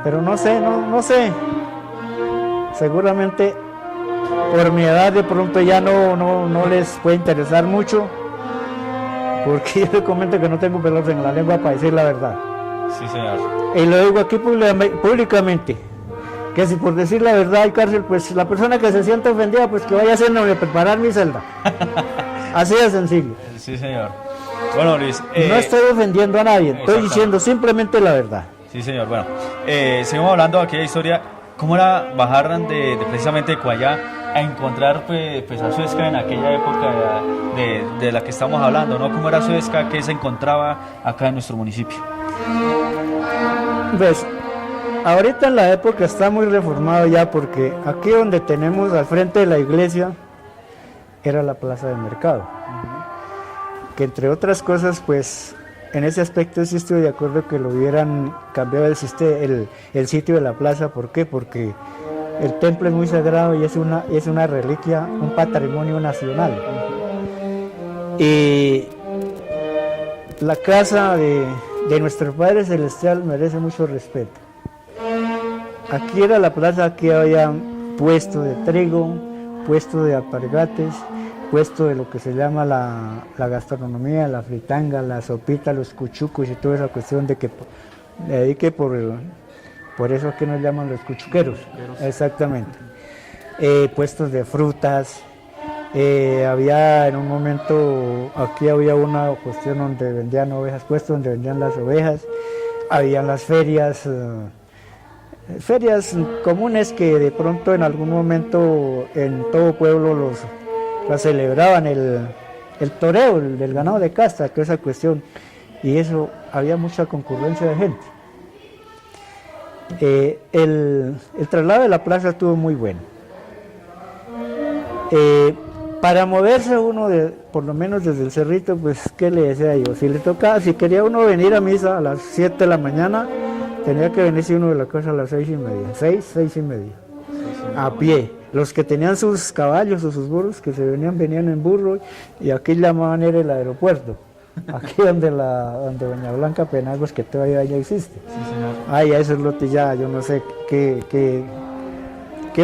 pero no sé, seguramente por mi edad de pronto ya no les puede interesar mucho, porque yo les comento que no tengo pelos en la lengua para decir la verdad. Sí, señor. Y lo digo aquí públicamente, que si por decir la verdad hay cárcel, pues la persona que se siente ofendida, pues que vaya a hacerme preparar mi celda. Así de sencillo. Sí, señor. Bueno, Luis. No estoy ofendiendo a nadie, estoy Exactamente. diciendo simplemente la verdad. Sí, señor. Bueno, seguimos hablando de aquella historia. ¿Cómo era bajar precisamente de Cuallá a encontrar pues a Suezca en aquella época de la que estamos hablando, ¿no? ¿Cómo era Suezca? ¿Qué se encontraba acá en nuestro municipio? Pues, ahorita en la época está muy reformado ya, porque aquí donde tenemos al frente de la iglesia era la plaza de mercado. Que entre otras cosas, pues en ese aspecto sí estoy de acuerdo que lo hubieran cambiado el sitio de la plaza. ¿Por qué? Porque el templo es muy sagrado y es una reliquia, un patrimonio nacional. Y la casa de nuestro Padre Celestial merece mucho respeto. Aquí era la plaza, aquí había puesto de trigo, puesto de alpargates, puesto de lo que se llama la gastronomía, la fritanga, la sopita, los cuchucos y toda esa cuestión de que dedique por eso que nos llaman los cuchuqueros. Exactamente. Puestos de frutas, había en un momento, aquí había una cuestión donde vendían ovejas, puestos donde vendían las ovejas, habían las ferias comunes que de pronto en algún momento en todo pueblo las celebraban, el toreo del ganado de casta, toda esa cuestión, y eso había mucha concurrencia de gente. El traslado de la plaza estuvo muy bueno. Para moverse uno, por lo menos desde el Cerrito, pues, ¿qué le decía yo? Si quería uno venir a misa a las 7 de la mañana, tenía que venirse uno de la casa a las 6:30, 6:30, a pie. Los que tenían sus caballos o sus burros, que venían en burro, y aquí llamaban era el aeropuerto. Aquí donde Doña Blanca Penagos, que todavía ya existe. Sí, señor. Ay, a esos lotes ya, yo no sé qué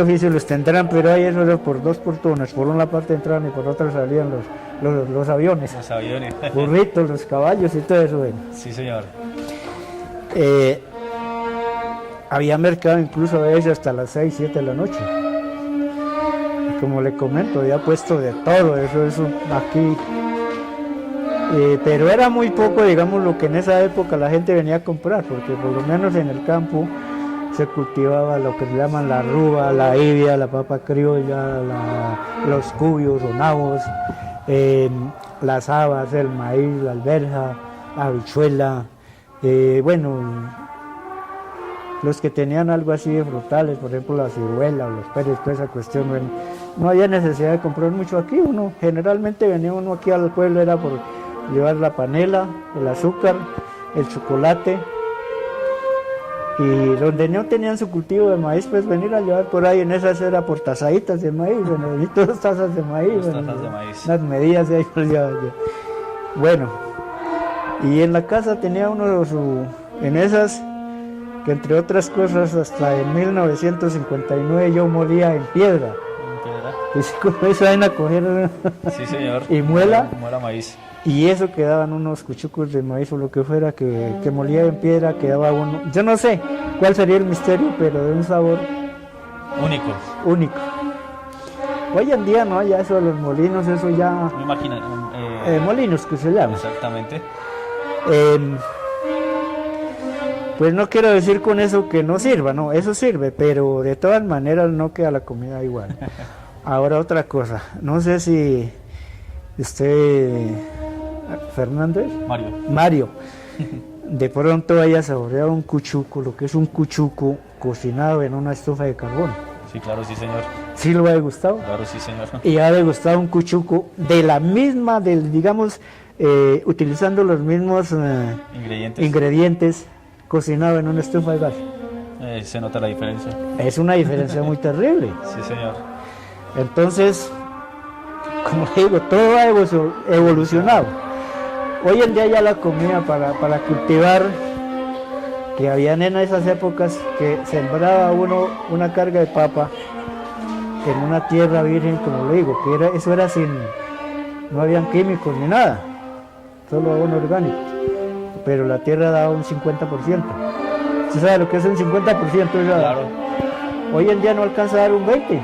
oficio los tendrán, pero hay eso era por dos portones, por una parte entraban y por otra salían los aviones. Los aviones. Burritos, los caballos y todo eso. Bueno. Sí, señor. Había mercado incluso a veces hasta las 6, 7 de la noche. Como le comento, había puesto de todo, eso aquí. Pero era muy poco, digamos, lo que en esa época la gente venía a comprar, porque por lo menos en el campo se cultivaba lo que se llaman la ruba, la hevia, la papa criolla, los cubios o nabos, las habas, el maíz, la alberja, la habichuela, bueno, los que tenían algo así de frutales, por ejemplo la ciruela o los peres, toda esa cuestión, bueno, no había necesidad de comprar mucho aquí. Uno generalmente venía uno aquí al pueblo, era por llevar la panela, el azúcar, el chocolate, y donde no tenían su cultivo de maíz, pues venir a llevar por ahí. En esas era por tazaditas de maíz, necesito 2 tazas de maíz, unas medidas de ahí, pues ya. Bueno, y en la casa tenía uno en esas, que entre otras cosas hasta en 1959 yo molía en piedra. Y como esa vaina coger sí, señor. Y muela maíz. Y eso quedaban unos cuchucos de maíz o lo que fuera que molía en piedra, quedaba uno. Yo no sé cuál sería el misterio, pero de un sabor único. Hoy en día no, ya eso de los molinos, eso ya. Molinos que se llama. Exactamente. Pues no quiero decir con eso que no sirva, no, eso sirve, pero de todas maneras no queda la comida igual. Ahora otra cosa, no sé si usted, Fernández, Mario, de pronto haya saboreado un cuchuco, lo que es un cuchuco cocinado en una estufa de carbón. Sí, claro, sí, señor. ¿Sí lo ha degustado? Claro, sí, señor. Y ha degustado un cuchuco de la misma, digamos, utilizando los mismos ingredientes, cocinado en una estufa de gas. Se nota la diferencia. Es una diferencia muy terrible. Sí, señor. Entonces, como digo, todo ha evolucionado. Hoy en día ya la comida para cultivar, que habían en esas épocas que sembraba uno una carga de papa en una tierra virgen, como le digo, que eso era no habían químicos ni nada, solo abono orgánico, pero la tierra daba un 50%. ¿Usted sabe lo que es un 50%? Claro. Hoy en día no alcanza a dar un 20%.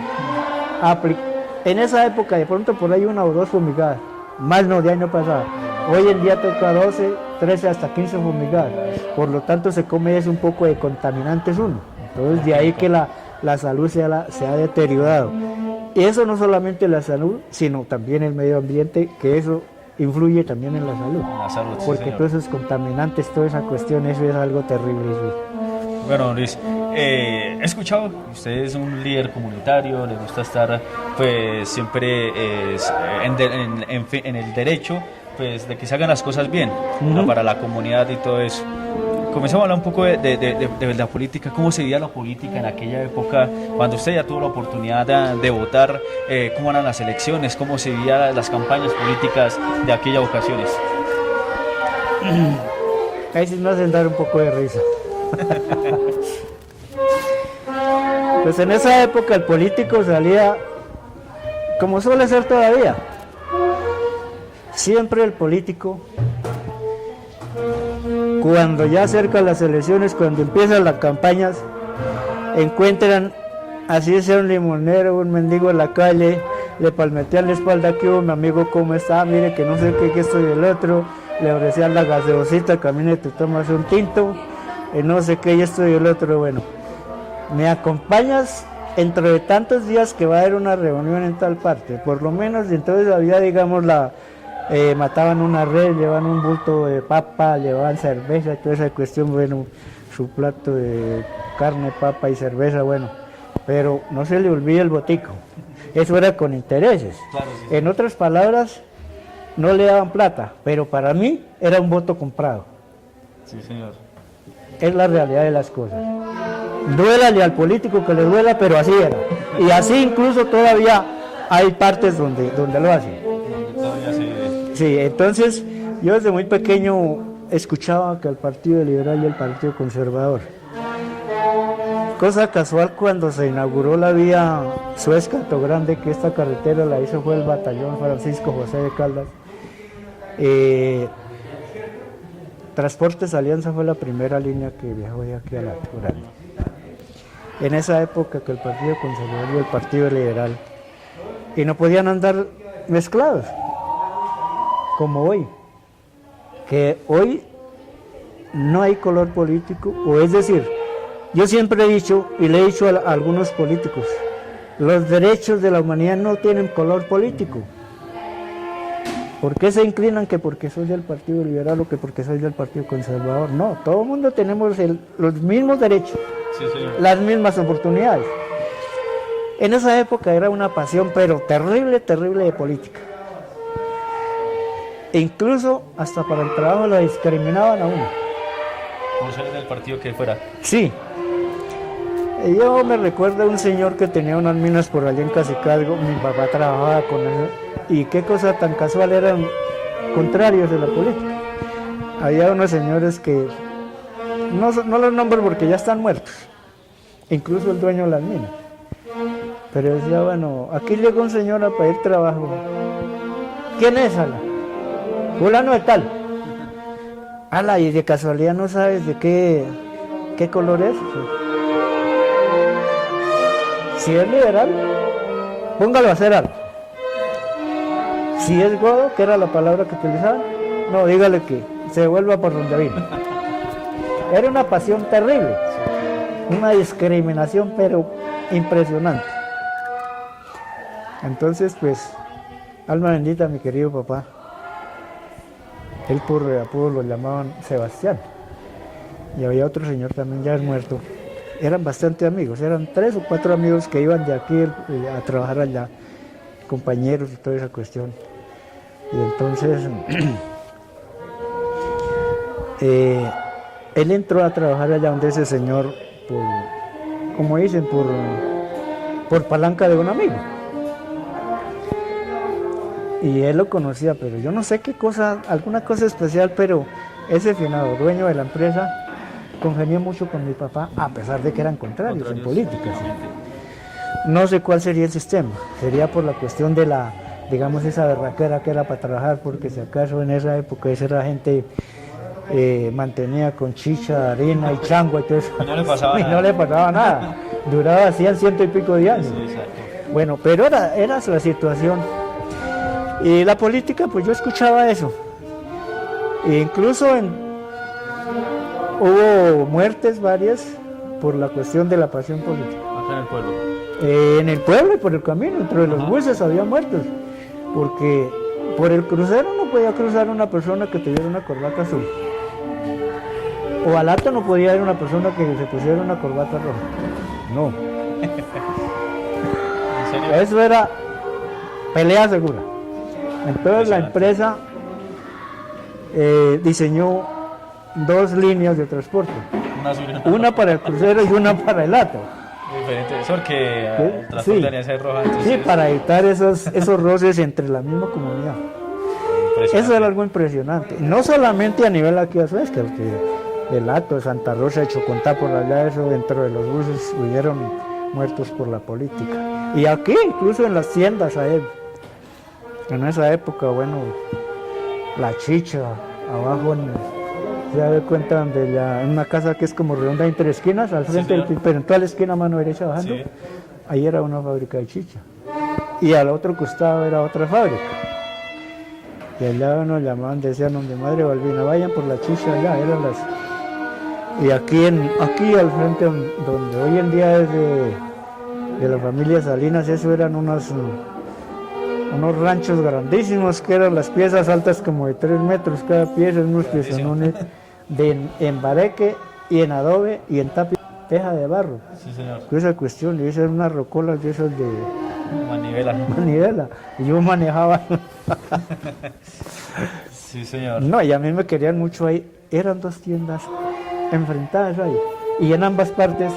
En esa época de pronto por ahí 1 o 2 fumigadas, más no, de ahí no pasaba. Hoy en día toca 12, 13 hasta 15 fumigadas, por lo tanto se come un poco de contaminantes uno. Entonces de ahí que la salud se ha deteriorado. Y eso no solamente la salud, sino también el medio ambiente, que eso influye también en la salud. Porque sí, todos esos contaminantes, toda esa cuestión, eso es algo terrible. Bueno, Luis, he escuchado que usted es un líder comunitario, le gusta estar pues siempre en el derecho pues de que se hagan las cosas bien, ¿no? Para la comunidad y todo eso. Comencemos a hablar un poco de la política, cómo se veía la política en aquella época, cuando usted ya tuvo la oportunidad de votar, cómo eran las elecciones, cómo se veían las campañas políticas de aquellas ocasiones. Ahí sí me hacen dar un poco de risa. Pues en esa época el político salía, como suele ser todavía, siempre el político, cuando ya acercan las elecciones, cuando empiezan las campañas, encuentran, así sea un limonero, un mendigo en la calle, le palmetean la espalda, que mi amigo, ¿cómo está? Mire que no sé qué esto y el otro, le ofrecían la gaseosita, camine, te tomas un tinto, no sé qué, y esto y el otro. Bueno, me acompañas dentro de tantos días que va a haber una reunión en tal parte, por lo menos. Entonces había, digamos, mataban una red, llevaban un bulto de papa, llevaban cerveza, toda esa cuestión, bueno, su plato de carne, papa y cerveza, bueno, pero no se le olvide el botico, eso era con intereses. Claro, sí. En otras palabras, no le daban plata, pero para mí era un voto comprado. Sí, señor. Es la realidad de las cosas. Duélale al político que le duela, pero así era. Y así incluso todavía hay partes donde lo hacen. Sí, entonces yo desde muy pequeño escuchaba que el Partido Liberal y el Partido Conservador. Cosa casual, cuando se inauguró la vía Suez-Canto Grande, que esta carretera la hizo fue el batallón Francisco José de Caldas. Transportes Alianza fue la primera línea que viajó de aquí a la Grande. En esa época que el Partido Conservador y el Partido Liberal, y no podían andar mezclados, como hoy, que hoy no hay color político, o es decir, yo siempre he dicho, y le he dicho a algunos políticos, los derechos de la humanidad no tienen color político. ¿Por qué se inclinan que porque soy del Partido Liberal o que porque soy del Partido Conservador? No, todo el mundo tenemos los mismos derechos. Sí, señor. las mismas oportunidades. En esa época era una pasión, pero terrible, terrible de política. E incluso hasta para el trabajo lo discriminaban a uno. Como ser del partido que fuera. Sí. Yo me recuerdo de un señor que tenía unas minas por allá en Cacicalgo, mi papá trabajaba con eso, y qué cosa tan casual, eran contrarios de la política. Había unos señores que, no los nombro porque ya están muertos, incluso el dueño de las minas. Pero decía, bueno, aquí llegó un señor a pedir trabajo. ¿Quién es, ala? Fulano de tal. Ala, y de casualidad no sabes de qué color es. Si es liberal, póngalo a hacer algo. Si es godo, que era la palabra que utilizaban, no, dígale que se vuelva por donde vino. Era una pasión terrible, una discriminación, pero impresionante. Entonces, pues, alma bendita, mi querido papá. Él por apodo lo llamaban Sebastián. Y había otro señor también, ya es muerto. Eran bastante amigos, eran 3 o 4 amigos que iban de aquí a trabajar allá, compañeros y toda esa cuestión. Y entonces, él entró a trabajar allá donde ese señor, como dicen, por palanca de un amigo. Y él lo conocía, pero yo no sé qué cosa, alguna cosa especial, pero ese finado dueño de la empresa congenió mucho con mi papá, a pesar de que eran contrarios en política. ¿Sí? No sé cuál sería el sistema, sería por la cuestión de la, digamos, esa berraquera que era para trabajar, porque si acaso en esa época esa gente mantenía con chicha, harina y changua y todo eso. No le pasaba nada. No le pasaba nada. Duraba, hacían 100 y pico de años. Sí, exacto. Bueno, pero era la situación. Y la política, pues yo escuchaba eso. E incluso hubo muertes varias por la cuestión de la pasión política. Acá en el pueblo. En el pueblo y por el camino, entre los buses había muertos. Porque por el crucero no podía cruzar una persona que tuviera una corbata azul. O al alto no podía ir una persona que se pusiera una corbata roja. No. ¿En serio? Eso era pelea segura. Entonces la empresa diseñó 2 líneas de transporte. Una para el crucero y una para el alto. Diferente, eso porque el transporte tenía que ser roja. Entonces... Sí, para evitar esos roces entre la misma comunidad. Eso era algo impresionante. No solamente a nivel aquí a Suezca, porque el Hato, de Santa Rosa, de Chocontá, por allá, eso dentro de los buses hubieron muertos por la política. Y aquí, incluso en las tiendas a él. En esa época, bueno, la chicha, abajo se da cuenta donde en una casa que es como redonda entre esquinas, al frente, sí, pero en toda la esquina a mano derecha bajando, sí, ahí era una fábrica de chicha. Y al otro costado era otra fábrica. Y allá nos llamaban, decían, donde Madre Balbina, vayan por la chicha allá, eran las... Y aquí al frente, donde hoy en día es de la familia Salinas, eso eran unos ranchos grandísimos, que eran las piezas altas como de 3 metros cada pieza, unos piezonones de embareque y en adobe y en teja de barro. Sí, señor. Esa cuestión, y esas eran unas rocolas de esas de manivela. Y yo manejaba. Sí, señor. No, y a mí me querían mucho ahí. Eran 2 tiendas enfrentadas ahí. Y en ambas partes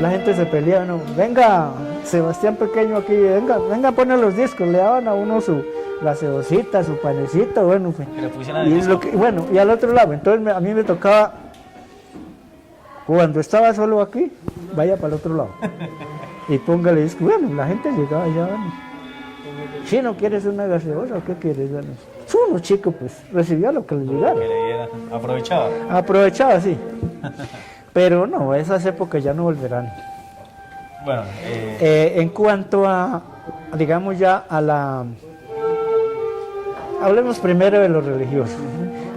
la gente se peleaba, no, venga, Sebastián Pequeño aquí, venga a poner los discos, le daban a uno su gaseosita, su panecito, bueno, y al otro lado, entonces a mí me tocaba, cuando estaba solo aquí, vaya para el otro lado, y póngale disco, bueno, la gente llegaba ya, bueno, Chino, ¿quieres una gaseosa o qué quieres? Bueno, uno chico, pues, recibía lo que le llegara. Aprovechaba, sí. Pero no, esas épocas ya no volverán. Bueno, en cuanto a, digamos ya a la... Hablemos primero de lo religioso.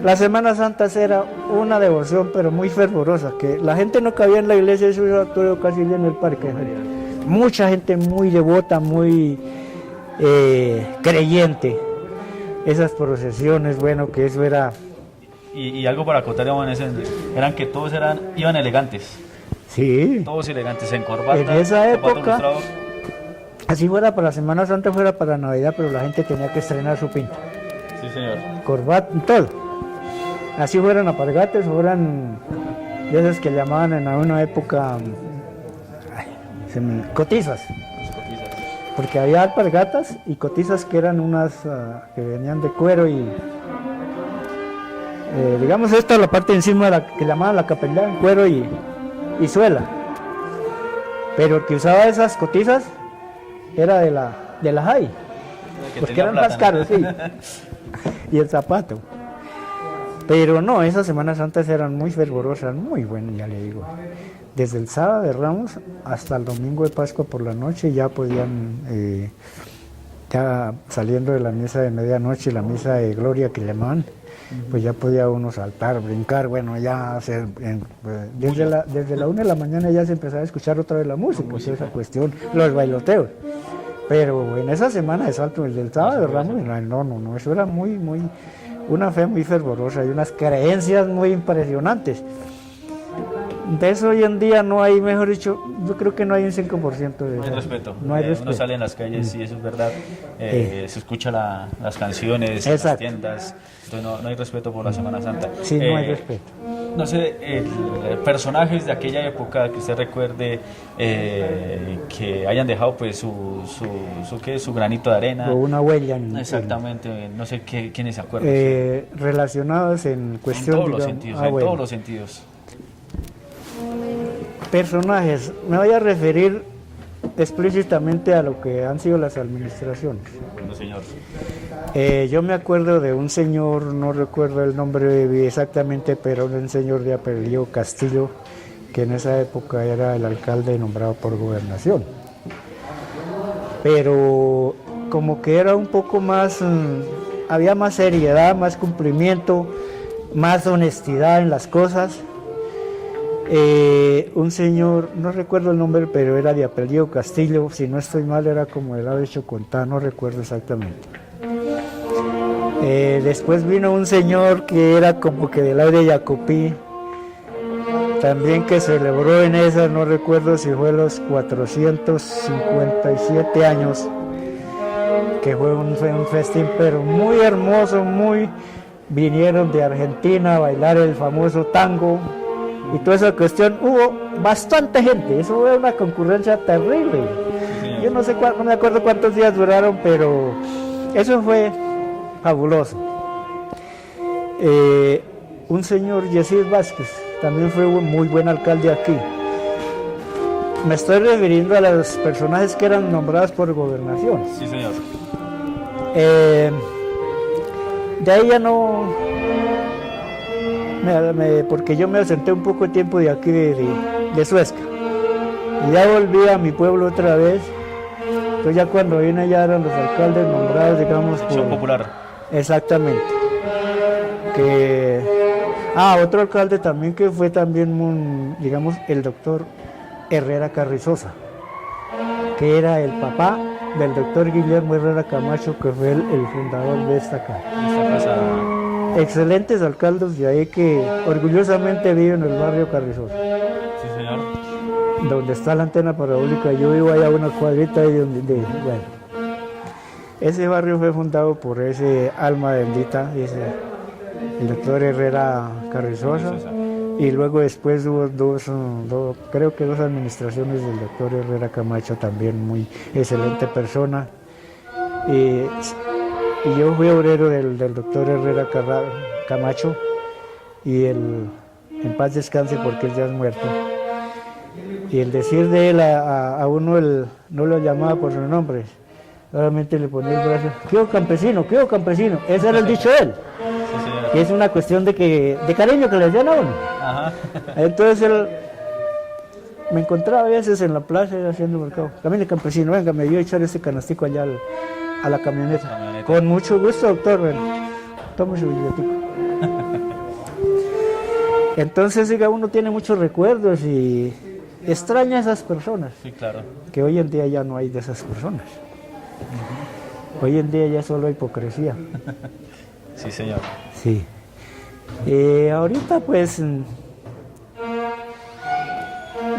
La Semana Santa era una devoción, pero muy fervorosa, que la gente no cabía en la iglesia, eso era todo casi en el parque. Mucha gente muy devota, muy creyente. Esas procesiones, bueno, que eso era... Y algo para acotar, eran que todos iban elegantes. Sí. Todos elegantes en corbata. En esa zapato época, lustrado. así fuera para Semana Santa, fuera para Navidad, pero la gente tenía que estrenar su pinta. Sí, señor. Corbata, todo. Así fueran alpargates, fueran de esas que llamaban en una época cotizas. Los cotizas. Porque había alpargatas y cotizas que eran unas que venían de cuero y digamos esta la parte de encima de la que llamaban la capellán, cuero y suela. Pero el que usaba esas cotizas era de la Jai, porque eran más caros, sí. Y el zapato. Pero no, esas Semanas Santas eran muy fervorosas, muy buenas, ya le digo. Desde el sábado de Ramos hasta el domingo de Pascua por la noche ya podían, ya saliendo de la misa de medianoche, la misa de Gloria que llamaban, pues ya podía uno saltar, brincar, bueno, ya hacer, desde la 1 de la mañana ya se empezaba a escuchar otra vez la música, pues esa cuestión, los bailoteos. Pero en esa semana de salto, el del sábado de Ramos, no, eso era muy, una fe muy fervorosa y unas creencias muy impresionantes. De eso hoy en día no hay, mejor dicho, yo creo que no hay un 5% de No hay respeto. No hay respeto. Uno sale en las calles y eso es verdad. Se escucha las canciones, en las tiendas. Entonces no hay respeto por la Semana Santa. Sí, no hay respeto. No sé, personajes de aquella época que usted recuerde que hayan dejado pues su granito de arena. O una huella. Exactamente, no sé quiénes se acuerdan. Relacionados en cuestión, en todos los sentidos, todos los sentidos. Personajes, me voy a referir explícitamente a lo que han sido las administraciones. Bueno, señor. Yo me acuerdo de un señor, no recuerdo el nombre exactamente, pero un señor de apellido Castillo, que en esa época era el alcalde nombrado por gobernación. Pero como que era un poco más, había más seriedad, más cumplimiento, más honestidad en las cosas. Un señor, no recuerdo el nombre, pero era de apellido Castillo, si no estoy mal era como el ave Chocontá, no recuerdo exactamente. Después vino un señor que era como que del aire Jacopí, también que celebró en esa, no recuerdo si fue los 457 años, que fue un festín pero muy hermoso, vinieron de Argentina a bailar el famoso tango y toda esa cuestión, hubo bastante gente, eso fue una concurrencia terrible. Yo no me acuerdo cuántos días duraron, pero eso fue fabuloso. Un señor Yesid Vázquez también fue un muy buen alcalde aquí. Me estoy refiriendo a los personajes que eran nombrados por gobernación. Sí, señor. De ahí ya no, porque yo me ausenté un poco de tiempo de aquí de Suezca. Y ya volví a mi pueblo otra vez. Entonces ya cuando vine ya eran los alcaldes nombrados, digamos, Acción popular. Exactamente. Otro alcalde también que fue también, digamos, el doctor Herrera Carrizosa, que era el papá del doctor Guillermo Herrera Camacho, que fue el fundador de esta casa. Excelentes alcaldes de ahí que orgullosamente viven en el barrio Carrizosa. Sí, señor. Donde está la antena parabólica, yo vivo allá una cuadrita ahí bueno. Ese barrio fue fundado por ese alma bendita, el doctor Herrera Carrizosa, y luego después hubo creo que dos administraciones del doctor Herrera Camacho, también muy excelente persona. Y yo fui obrero del doctor Herrera Camacho, y en paz descanse porque él ya es muerto. Y el decir de él a uno, no lo llamaba por su nombre, solamente le ponía el brazo, ¡qué campesino! Ese era el dicho de él. Sí, y es una cuestión de cariño que le hacían a uno. Ajá. Entonces él me encontraba a veces en la plaza haciendo mercado. Camine campesino, venga, me dio a echar ese canastico allá a la camioneta. Con mucho gusto, doctor. Bueno, tome su billetico. Entonces, diga, uno tiene muchos recuerdos y extraña a esas personas. Sí, claro. Que hoy en día ya no hay de esas personas. Hoy en día ya solo hay hipocresía. Sí, señor. Sí. Ahorita pues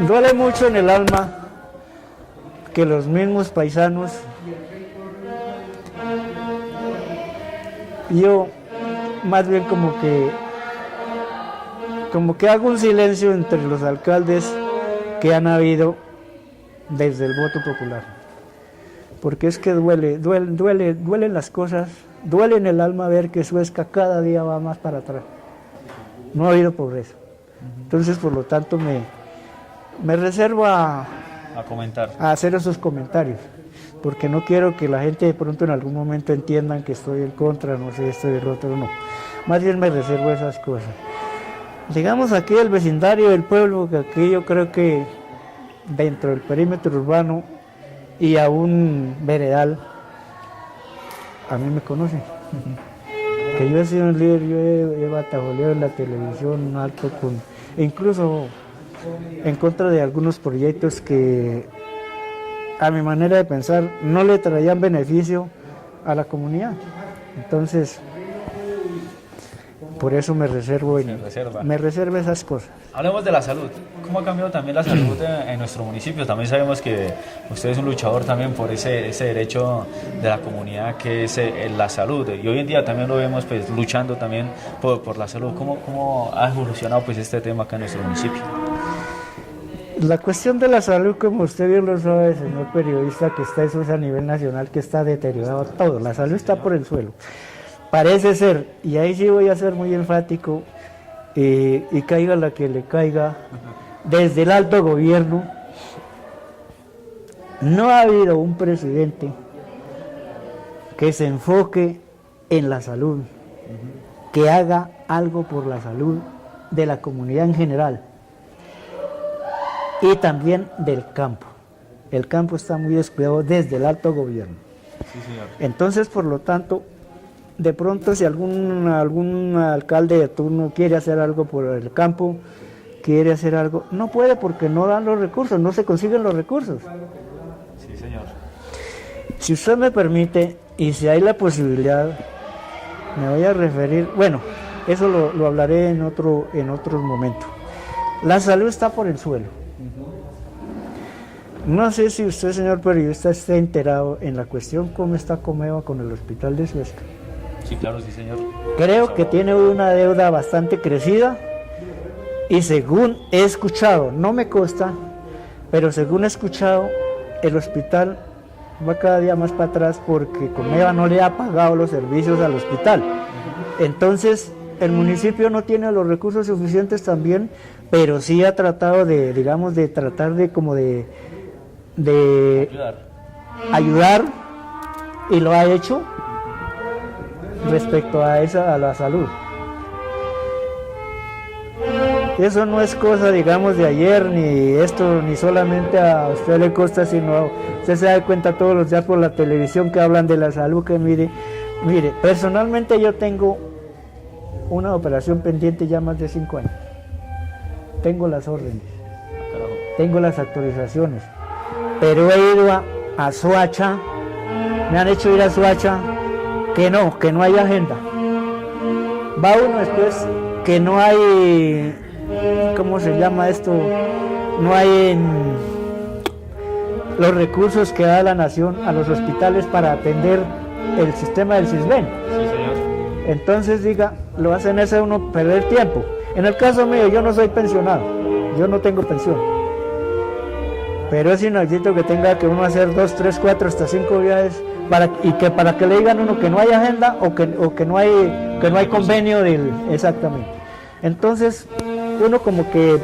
Duele mucho en el alma que los mismos paisanos, yo más bien como que hago un silencio entre los alcaldes que han habido desde el voto popular, porque es que duelen las cosas, duele en el alma ver que Suezca cada día va más para atrás, no ha habido progreso. Entonces, por lo tanto, me reservo a comentar, a hacer esos comentarios, porque no quiero que la gente de pronto en algún momento entiendan que estoy en contra, no sé, estoy del otro, no. Más bien me reservo esas cosas. Digamos aquí el vecindario del pueblo, que aquí yo creo que dentro del perímetro urbano y aún veredal, a mí me conocen. Que yo he sido un líder, yo he batajoleado en la televisión alto incluso en contra de algunos proyectos que a mi manera de pensar no le traían beneficio a la comunidad. Entonces, por eso me reservo esas cosas. Hablemos de la salud. ¿Cómo ha cambiado también la salud en nuestro municipio? También sabemos que usted es un luchador también por ese derecho de la comunidad que es la salud. Y hoy en día también lo vemos pues luchando también por la salud. ¿Cómo ha evolucionado pues este tema acá en nuestro municipio? La cuestión de la salud, como usted bien lo sabe, señor periodista, que eso es a nivel nacional, que está deteriorado todo. La salud está por el suelo. Parece ser, y ahí sí voy a ser muy enfático, y caiga la que le caiga, desde el alto gobierno, no ha habido un presidente que se enfoque en la salud, que haga algo por la salud de la comunidad en general y también del campo. El campo está muy descuidado desde el alto gobierno. Sí, señor. Entonces, por lo tanto, de pronto si algún alcalde de turno quiere hacer algo por el campo, quiere hacer algo, no puede porque no dan los recursos, no se consiguen los recursos. Sí, señor. Si usted me permite, y si hay la posibilidad, me voy a referir, bueno, eso lo hablaré en otro momento. La salud está por el suelo. No sé si usted, señor periodista, está enterado en la cuestión cómo está Comeva con el hospital de Suezca. Sí, claro, sí, señor. Creo que tiene una deuda bastante crecida y según he escuchado, no me consta, pero según he escuchado, el hospital va cada día más para atrás porque Comeva no le ha pagado los servicios al hospital. Entonces, el municipio no tiene los recursos suficientes también, pero sí ha tratado de ayudar y lo ha hecho respecto a la salud. Eso no es cosa, digamos, de ayer, ni solamente a usted le consta, sino usted se da cuenta todos los días por la televisión que hablan de la salud, que mire, personalmente yo tengo una operación pendiente ya más de 5 años. Tengo las órdenes, tengo las autorizaciones, pero he ido a Soacha, me han hecho ir a Soacha, que no hay agenda. Va uno después que no hay, ¿cómo se llama esto? No hay los recursos que da la nación a los hospitales para atender el sistema del CISBEN. Sí, señor. Entonces lo hacen ese uno perder tiempo. En el caso mío, yo no soy pensionado, yo no tengo pensión. Pero es inaudito que tenga que uno hacer 2, 3, 4, hasta 5 viajes para que le digan uno que no hay agenda o que no hay convenio exactamente. Entonces, uno como que,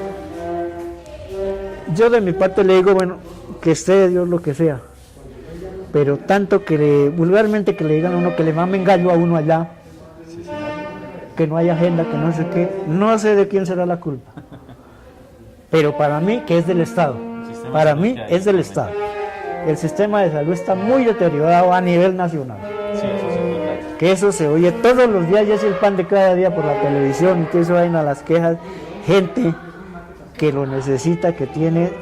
yo de mi parte le digo, bueno, que esté de Dios lo que sea, pero tanto vulgarmente que le digan a uno que le mamen gallo a uno allá, sí, que no hay agenda, que no sé qué, no sé de quién será la culpa, pero para mí que es del Estado, para mí es del Estado. El sistema de salud está muy deteriorado a nivel nacional. Sí, que eso se oye todos los días, y es el pan de cada día por la televisión, y que eso vayan a las quejas, gente que lo necesita, que tiene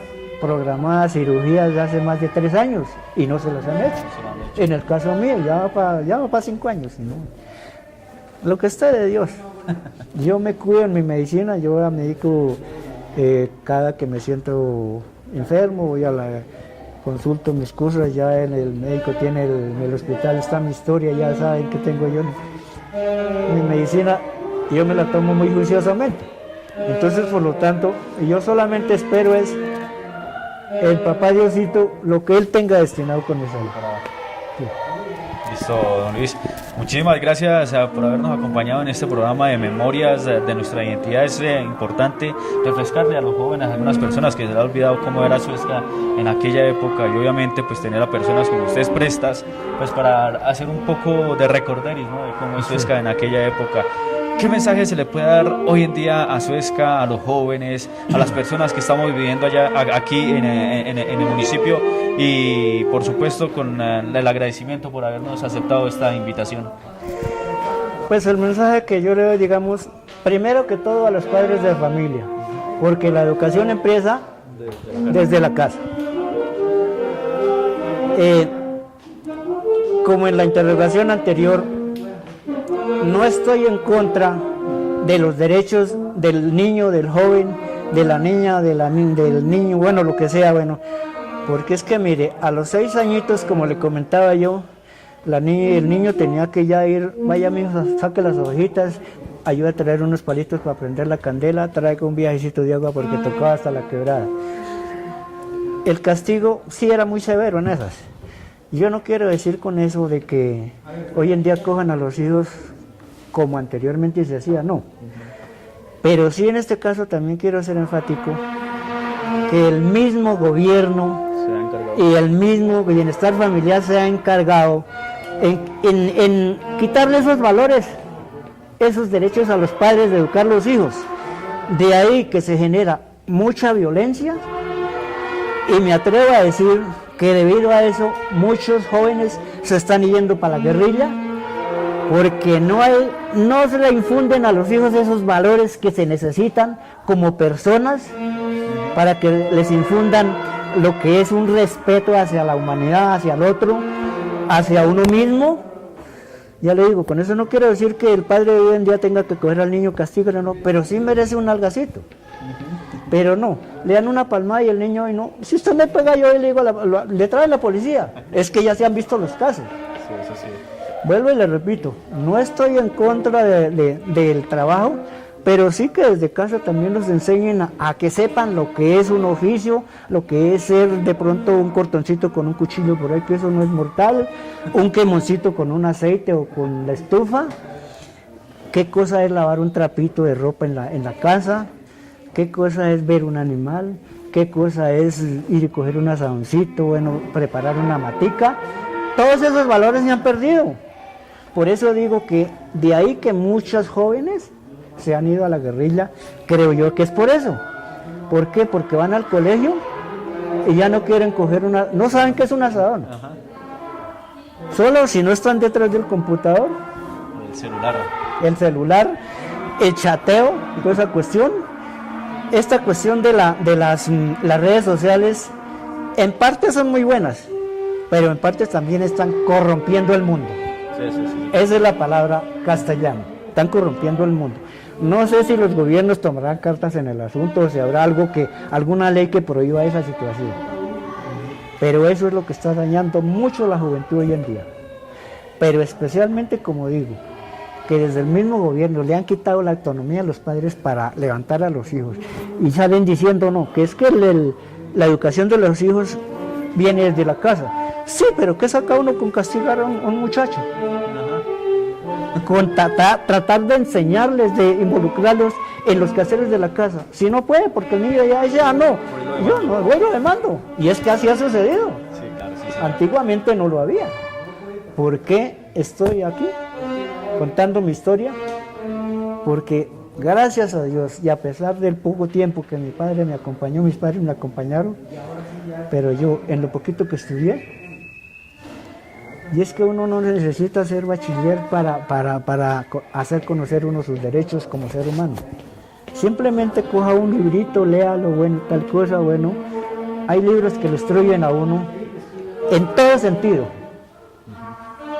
programadas cirugías de hace más de 3 años y no se las han hecho. En el caso mío ya va para 5 años. ¿No? Lo que está de Dios. Yo me cuido en mi medicina, yo me dedico Cada que me siento enfermo voy a la consulto mis cosas, ya en el médico tiene en el hospital está mi historia, ya saben que tengo yo mi medicina, y yo me la tomo muy juiciosamente. Entonces, por lo tanto, yo solamente espero es el papá Diosito, lo que él tenga destinado con esa hija. Sí. Listo, don Luis. Muchísimas gracias por habernos acompañado en este programa de Memorias de nuestra identidad. Es importante refrescarle a los jóvenes, a algunas personas que se les ha olvidado cómo era Suezca en aquella época, y obviamente pues tener a personas como ustedes prestas pues para hacer un poco de recorderis, ¿no?, de cómo es Suezca en aquella época. ¿Qué mensaje se le puede dar hoy en día a Suezca, a los jóvenes, a las personas que estamos viviendo allá aquí en el municipio? Y por supuesto con el agradecimiento por habernos aceptado esta invitación. Pues el mensaje que yo le doy, digamos, primero que todo a los padres de familia, porque la educación empieza desde la casa. Como en la interrogación anterior, no estoy en contra de los derechos del niño, del joven, de la niña, del niño, bueno, lo que sea, bueno, porque es que mire, a los 6 añitos, como le comentaba yo, el niño tenía que ya ir, vaya mijo, saque las hojitas, ayuda a traer unos palitos para prender la candela, traiga un viajecito de agua porque tocaba hasta la quebrada. El castigo sí era muy severo en esas. Yo no quiero decir con eso de que hoy en día cojan a los hijos como anteriormente se hacía, no. Pero sí en este caso también quiero ser enfático que el mismo gobierno y el mismo bienestar familiar se ha encargado en quitarle esos valores, esos derechos a los padres de educar a los hijos. De ahí que se genera mucha violencia, y me atrevo a decir que debido a eso muchos jóvenes se están yendo para la guerrilla, porque no se le infunden a los hijos esos valores que se necesitan como personas, para que les infundan lo que es un respeto hacia la humanidad, hacia el otro, hacia uno mismo. Ya le digo, con eso no quiero decir que el padre de hoy en día tenga que coger al niño castigo, no, pero sí merece un algacito. Pero no, le dan una palmada y el niño hoy no. Si usted me pega, yo le digo, le trae la policía. Es que ya se han visto los casos. Sí, eso sí. Vuelvo y le repito, no estoy en contra del trabajo, pero sí que desde casa también los enseñen a que sepan lo que es un oficio, lo que es ser de pronto un cortoncito con un cuchillo por ahí, que eso no es mortal, un quemoncito con un aceite o con la estufa, qué cosa es lavar un trapito de ropa en la casa, qué cosa es ver un animal, qué cosa es ir y coger un asadoncito, bueno, preparar una matica. Todos esos valores se han perdido. Por eso digo que de ahí que muchos jóvenes se han ido a la guerrilla, creo yo que es por eso. ¿Por qué? Porque van al colegio y ya no quieren coger no saben qué es un asadón. Ajá. Solo si no están detrás del computador, el celular, el chateo, toda esa cuestión. Esta cuestión de las redes sociales, en parte son muy buenas, pero en parte también están corrompiendo el mundo. Sí. Esa es la palabra castellana, están corrompiendo el mundo. No sé si los gobiernos tomarán cartas en el asunto, o si habrá alguna ley que prohíba esa situación. Pero eso es lo que está dañando mucho la juventud hoy en día. Pero especialmente, como digo, que desde el mismo gobierno le han quitado la autonomía a los padres para levantar a los hijos. Y salen diciendo, no, que es que la educación de los hijos viene desde la casa. Sí, pero ¿qué saca uno con castigar a un muchacho? Con tratar de enseñarles, de involucrarlos en los quehaceres de la casa. Si no puede, porque el niño ya dice, no, yo no, voy lo demando. Y es que así ha sucedido. Sí, claro, sí. Antiguamente no lo había. ¿Por qué estoy aquí contando mi historia? Porque gracias a Dios, y a pesar del poco tiempo que mi padre me acompañó, mis padres me acompañaron, pero yo en lo poquito que estudié, y es que uno no necesita ser bachiller para hacer conocer uno sus derechos como ser humano. Simplemente coja un librito, léalo, bueno, tal cosa, bueno. Hay libros que lo instruyen a uno en todo sentido.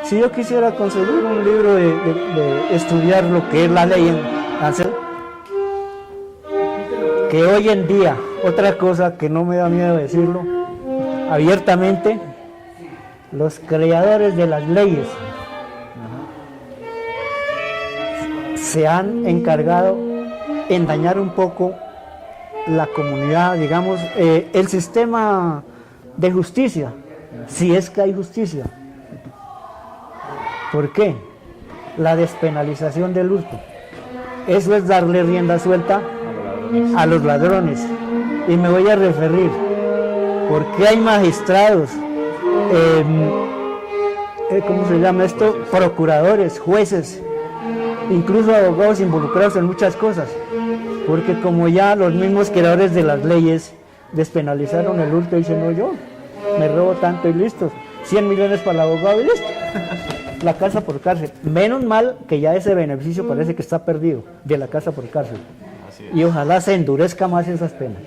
Si yo quisiera conseguir un libro de estudiar lo que es la ley, que hoy en día, otra cosa que no me da miedo decirlo abiertamente, los creadores de las leyes se han encargado en dañar un poco la comunidad, digamos, el sistema de justicia, si es que hay justicia. ¿Por qué? La despenalización del hurto. Eso es darle rienda suelta a los ladrones. Y me voy a referir, ¿por qué hay magistrados, ¿cómo se llama esto? Procuradores, jueces, incluso abogados involucrados en muchas cosas? Porque como ya los mismos creadores de las leyes despenalizaron el hurto, dicen, no, yo me robo tanto y listo, 100 millones para el abogado y listo. La casa por cárcel. Menos mal que ya ese beneficio parece que está perdido, de la casa por cárcel. Y ojalá se endurezca más esas penas.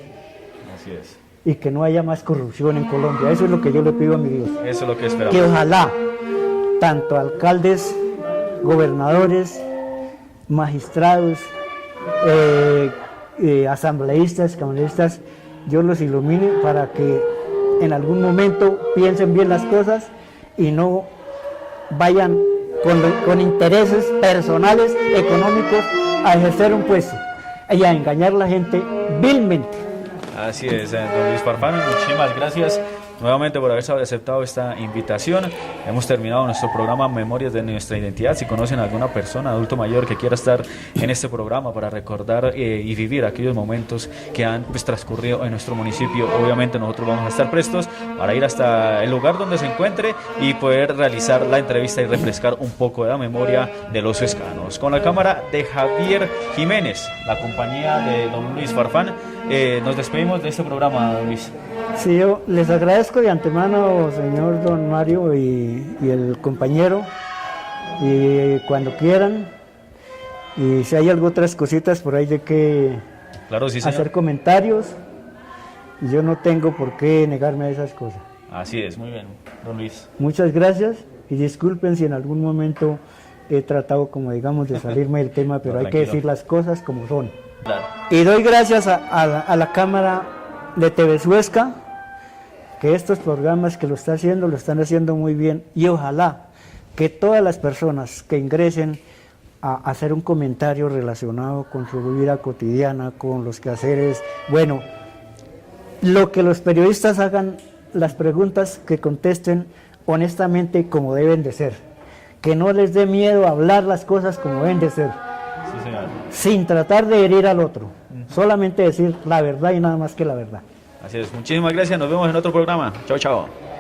Así es. Y que no haya más corrupción en Colombia. Eso es lo que yo le pido a mi Dios. Eso es lo que esperamos. Que ojalá tanto alcaldes, gobernadores, magistrados, asambleístas, congresistas, Dios los ilumine para que en algún momento piensen bien las cosas y no vayan con intereses personales, económicos, a ejercer un puesto y a engañar a la gente vilmente. Así es, don Luis Farfán, muchísimas gracias nuevamente por haber aceptado esta invitación. Hemos terminado nuestro programa Memorias de Nuestra Identidad. Si conocen a alguna persona, adulto mayor, que quiera estar en este programa para recordar y vivir aquellos momentos que han transcurrido en nuestro municipio, obviamente nosotros vamos a estar prestos para ir hasta el lugar donde se encuentre y poder realizar la entrevista y refrescar un poco de la memoria de los escanos. Con la cámara de Javier Jiménez, la compañía de don Luis Farfán, nos despedimos de este programa, don Luis. Sí, yo les agradezco de antemano, señor don Mario y el compañero, y cuando quieran, y si hay algo otras cositas por ahí de que claro, sí, señor. Hacer comentarios, yo no tengo por qué negarme a esas cosas. Así es, muy bien, don Luis. Muchas gracias y disculpen si en algún momento he tratado, como digamos, de salirme del tema, pero hay que decir las cosas como son. Claro. Y doy gracias a la Cámara de TV Suezca, que estos programas que lo están haciendo muy bien, y ojalá que todas las personas que ingresen a hacer un comentario relacionado con su vida cotidiana, con los quehaceres, bueno, lo que los periodistas hagan, las preguntas que contesten honestamente como deben de ser, que no les dé miedo hablar las cosas como deben de ser, Sí, señor. sin tratar de herir al otro, solamente decir la verdad y nada más que la verdad. Así es, muchísimas gracias, nos vemos en otro programa. Chao, chao.